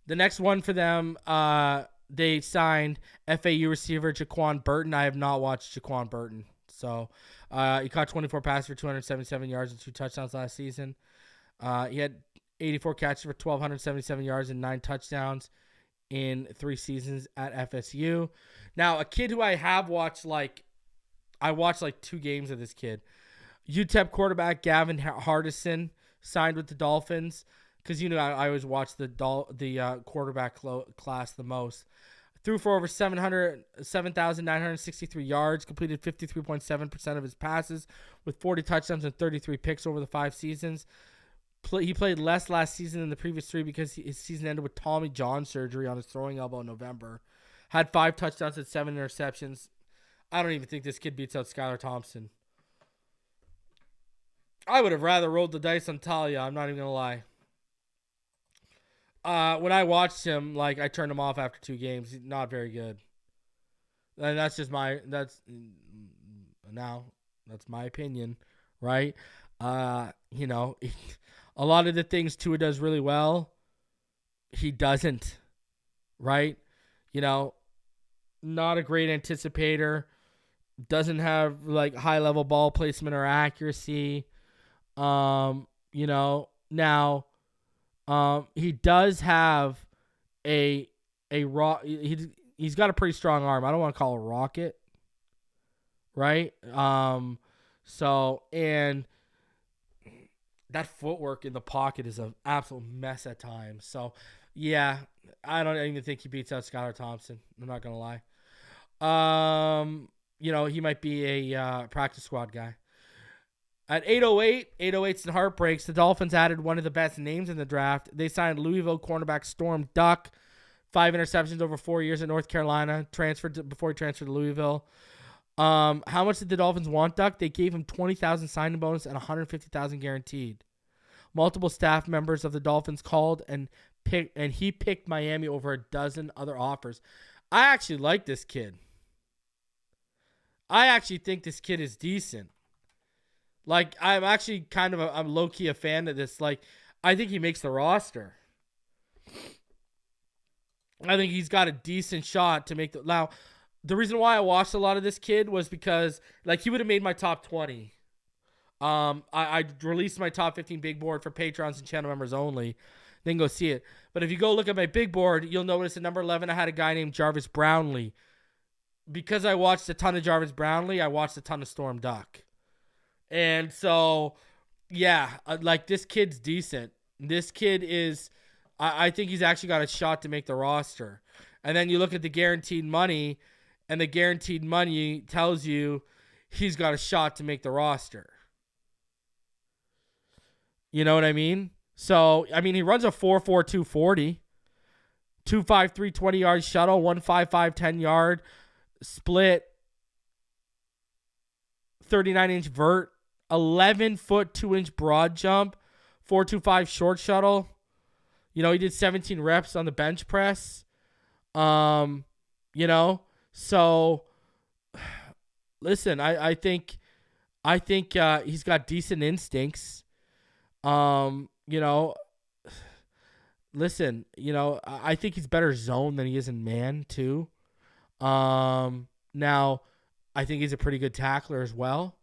The next one for them, they signed FAU receiver Jaquan Burton. I have not watched Jaquan Burton. So, he caught 24 passes for 277 yards and 2 touchdowns last season. He had 84 catches for 1,277 yards and 9 touchdowns in 3 seasons at FSU. Now, a kid who I have watched, I watched 2 games of this kid. UTEP quarterback Gavin Hardison signed with the Dolphins because, I always watch the quarterback class the most. Threw for over 7,963 yards, completed 53.7% of his passes with 40 touchdowns and 33 picks over the 5 seasons. He played less last season than the previous 3 because his season ended with Tommy John surgery on his throwing elbow in November. Had 5 touchdowns and 7 interceptions. I don't even think this kid beats out Skylar Thompson. I would have rather rolled the dice on Talia. I'm not even going to lie. When I watched him, I turned him off after 2 games. He's not very good. And that's just Now, that's my opinion, right? You know, a lot of the things Tua does really well, he doesn't, right? You know, not a great anticipator, doesn't have like high level ball placement or accuracy. You know, now he does have a he's got a pretty strong arm. I don't want to call it a rocket, right? So, and that footwork in the pocket is an absolute mess at times. So, yeah, I don't even think he beats out Skylar Thompson. I'm not going to lie. You know, he might be a practice squad guy. At 808s and heartbreaks, the Dolphins added one of the best names in the draft. They signed Louisville cornerback Storm Duck, 5 interceptions over 4 years at North Carolina, before he transferred to Louisville. How much did the Dolphins want Duck? They gave him $20,000 signing bonus and $150,000 guaranteed. Multiple staff members of the Dolphins called and he picked Miami over a dozen other offers. I actually like this kid. I actually think this kid is decent. Like, I'm actually I'm low-key a fan of this. Like, I think he makes the roster. I think he's got a decent shot to make now, the reason why I watched a lot of this kid was because, like, he would have made my top 20. I released my top 15 big board for patrons and channel members only. Then go see it. But if you go look at my big board, you'll notice at number 11, I had a guy named Jarvis Brownlee. Because I watched a ton of Jarvis Brownlee, I watched a ton of Storm Duck. And so, yeah, like, this kid's decent. This kid is, I think he's actually got a shot to make the roster. And then you look at the guaranteed money, and the guaranteed money tells you he's got a shot to make the roster. You know what I mean? So, I mean, he runs a 4.4 240, 2.53 20-yard shuttle, 1.55 10-yard split, 39-inch vert, 11-foot 2-inch broad jump, 4.25 short shuttle. You know, he did 17 reps on the bench press. You know, so listen, I think he's got decent instincts. You know, listen, you know, I think he's better zone than he is in man too. Now, I think he's a pretty good tackler as well.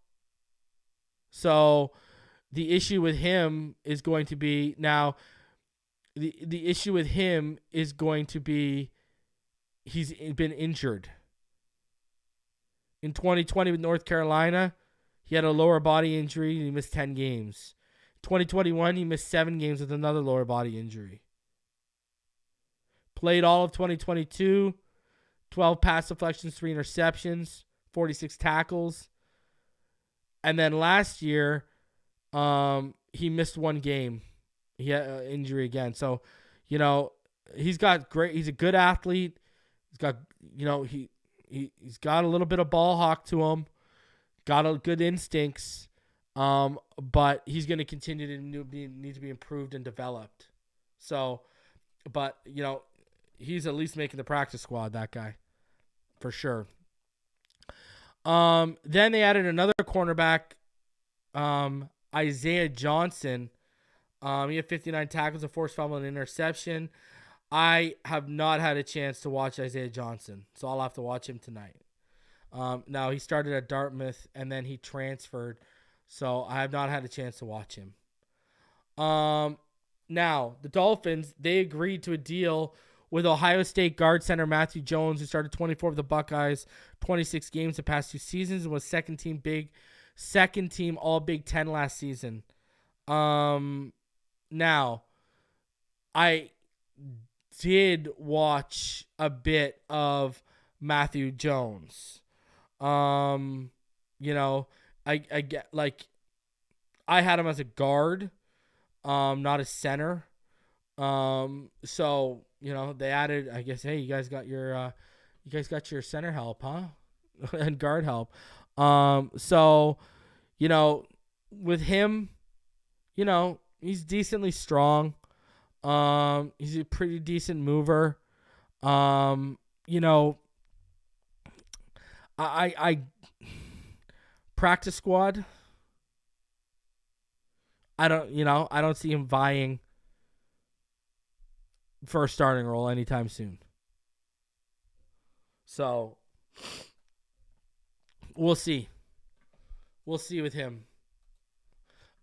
So the issue with him is going to be the issue with him is going to be he's been injured. In 2020 with North Carolina, he had a lower body injury and he missed 10 games. 2021, he missed 7 games with another lower body injury. Played all of 2022, 12 pass deflections, 3 interceptions, 46 tackles. And then last year, he missed 1 game. He had an injury again. So, you know, he's a good athlete. He's got, you know, he's got a little bit of ball hawk to him. Got a good instincts. But he's going to continue to need to be improved and developed. So, but, you know, he's at least making the practice squad, that guy, for sure. Then they added another cornerback, Isaiah Johnson. He had 59 tackles, a forced fumble, and an interception. I have not had a chance to watch Isaiah Johnson, so I'll have to watch him tonight. Now, he started at Dartmouth, and then he transferred, so I have not had a chance to watch him. Now, the Dolphins, they agreed to a deal with Ohio State guard center Matthew Jones, who started 24 of the Buckeyes, 26 games the past 2 seasons, and was second team All Big Ten last season. Now, I did watch a bit of Matthew Jones. You know, I get, like, I had him as a guard, not a center. So, you know, they added, I guess, hey, you guys got your center help, huh? And guard help. So, you know, with him, you know, he's decently strong. He's a pretty decent mover. You know, I Practice squad. I don't see him vying for a starting role anytime soon. So we'll see. We'll see with him.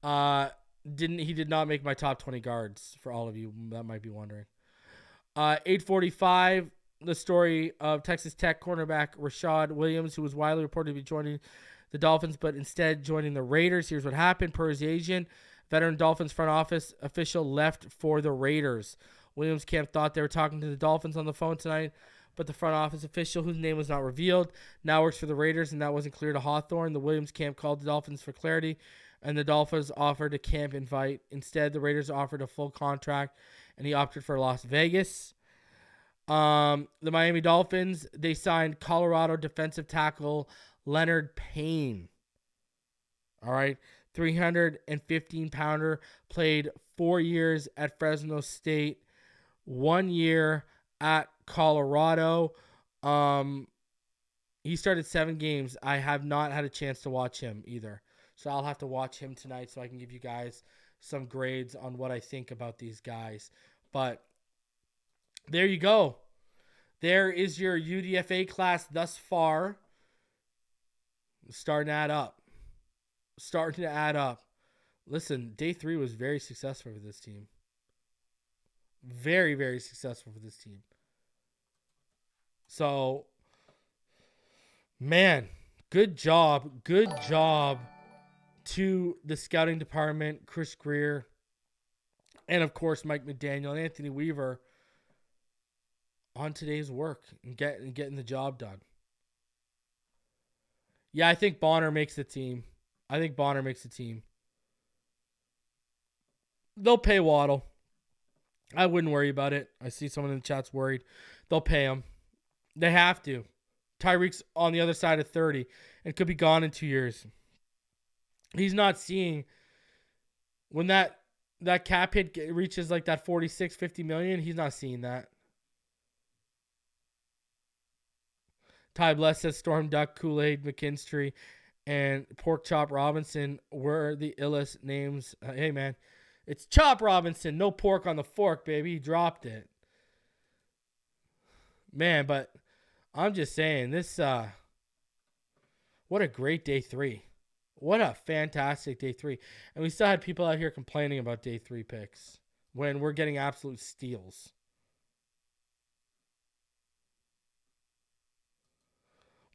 He did not make my top 20 guards, for all of you that might be wondering. 8:45, the story of Texas Tech cornerback Rashad Williams, who was widely reported to be joining the Dolphins, but instead joining the Raiders. Here's what happened. Per his agent, veteran Dolphins front office official left for the Raiders. Williams camp thought they were talking to the Dolphins on the phone tonight, but the front office official, whose name was not revealed, now works for the Raiders, and that wasn't clear to Hawthorne. The Williams camp called the Dolphins for clarity, and the Dolphins offered a camp invite. Instead, the Raiders offered a full contract, and he opted for Las Vegas. The Miami Dolphins, they signed Colorado defensive tackle Leonard Payne. All right. 315-pounder, played 4 years at Fresno State, 1 year at Colorado. He started 7 games. I have not had a chance to watch him either. So I'll have to watch him tonight so I can give you guys some grades on what I think about these guys. But there you go. There is your UDFA class thus far. Starting to add up. Listen, day 3 was very successful for this team. Very, very successful for this team. So, man, good job. Good job to the scouting department, Chris Grier, and, of course, Mike McDaniel and Anthony Weaver on today's work and getting the job done. Yeah, I think Bonner makes the team. They'll pay Waddle. I wouldn't worry about it. I see someone in the chat's worried. They'll pay him. They have to. Tyreek's on the other side of 30 and could be gone in 2 years. He's not seeing when that cap hit reaches like that 46, 50 million. He's not seeing that. Ty Bless says Storm Duck, Kool-Aid, McKinstry, and Pork Chop Robinson were the illest names. Hey, man, it's Chop Robinson. No pork on the fork, baby. He dropped it. Man, but I'm just saying this, what a great day 3. What a fantastic day 3. And we still had people out here complaining about day 3 picks when we're getting absolute steals.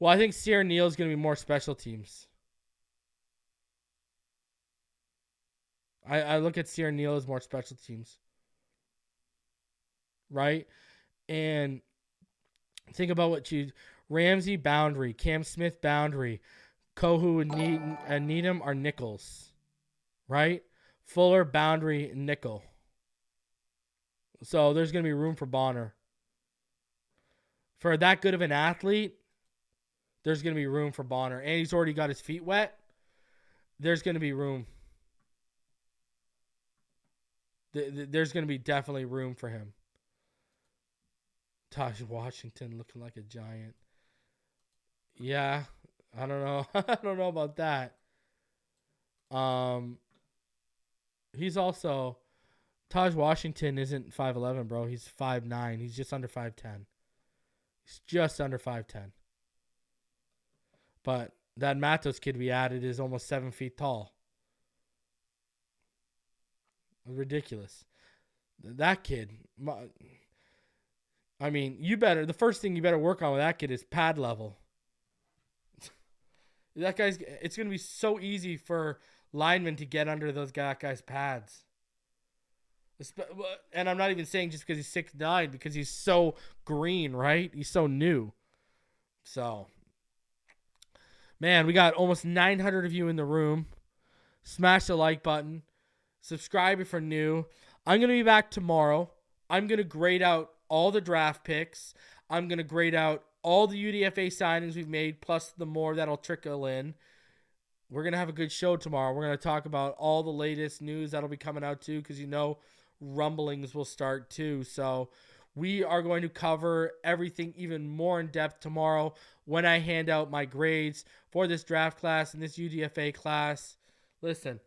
Well, I think Sierra Neal is going to be more special teams. I look at Sierra Neal as more special teams. Right? And think about what Ramsey, boundary. Cam Smith, boundary. Kohu and Needham are nickels. Right? Fuller, boundary, nickel. So there's going to be room for Bonner. For that good of an athlete, there's going to be room for Bonner. And he's already got his feet wet. There's going to be room. There's going to be definitely room for him. Tahj Washington looking like a giant. Yeah, I don't know. I don't know about that. He's also... Tahj Washington isn't 5'11", bro. He's 5'9". He's just under 5'10". He's just under 5'10". But that Matos kid we added is almost 7 feet tall. Ridiculous. That kid, I mean, the first thing you better work on with that kid is pad level. It's going to be so easy for linemen to get under that guy's pads. And I'm not even saying just because he's 6'9", because he's so green, right? He's so new. So... Man, we got almost 900 of you in the room. Smash the like button. Subscribe if you're new. I'm going to be back tomorrow. I'm going to grade out all the draft picks. I'm going to grade out all the UDFA signings we've made, plus the more that'll trickle in. We're going to have a good show tomorrow. We're going to talk about all the latest news that'll be coming out too, because rumblings will start too. So we are going to cover everything even more in depth tomorrow. when I hand out my grades for this draft class and this UDFA class. Listen,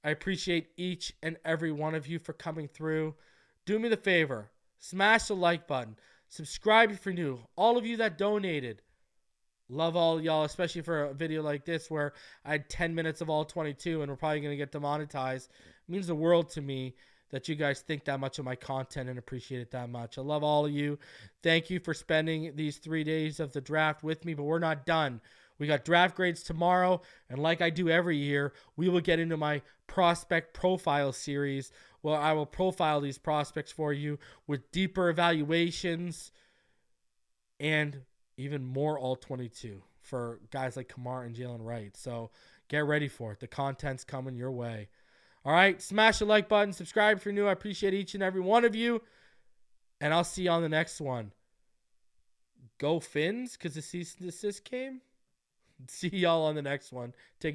I appreciate each and every one of you for coming through. Do me the favor, smash the like button, subscribe if you're new. All of you that donated, love all y'all, especially for a video like this where I had 10 minutes of all 22 and we're probably going to get demonetized. It means the world to me that you guys think that much of my content and appreciate it that much. I love all of you. Thank you for spending these 3 days of the draft with me, but we're not done. We got draft grades tomorrow, and like I do every year, we will get into my prospect profile series where I will profile these prospects for you with deeper evaluations and even more all-22 for guys like Kamara and Jaylen Wright. So get ready for it. The content's coming your way. All right, smash the like button, subscribe if you're new. I appreciate each and every one of you, and I'll see you on the next one. Go Fins, because the cease and desist came. See y'all on the next one. Take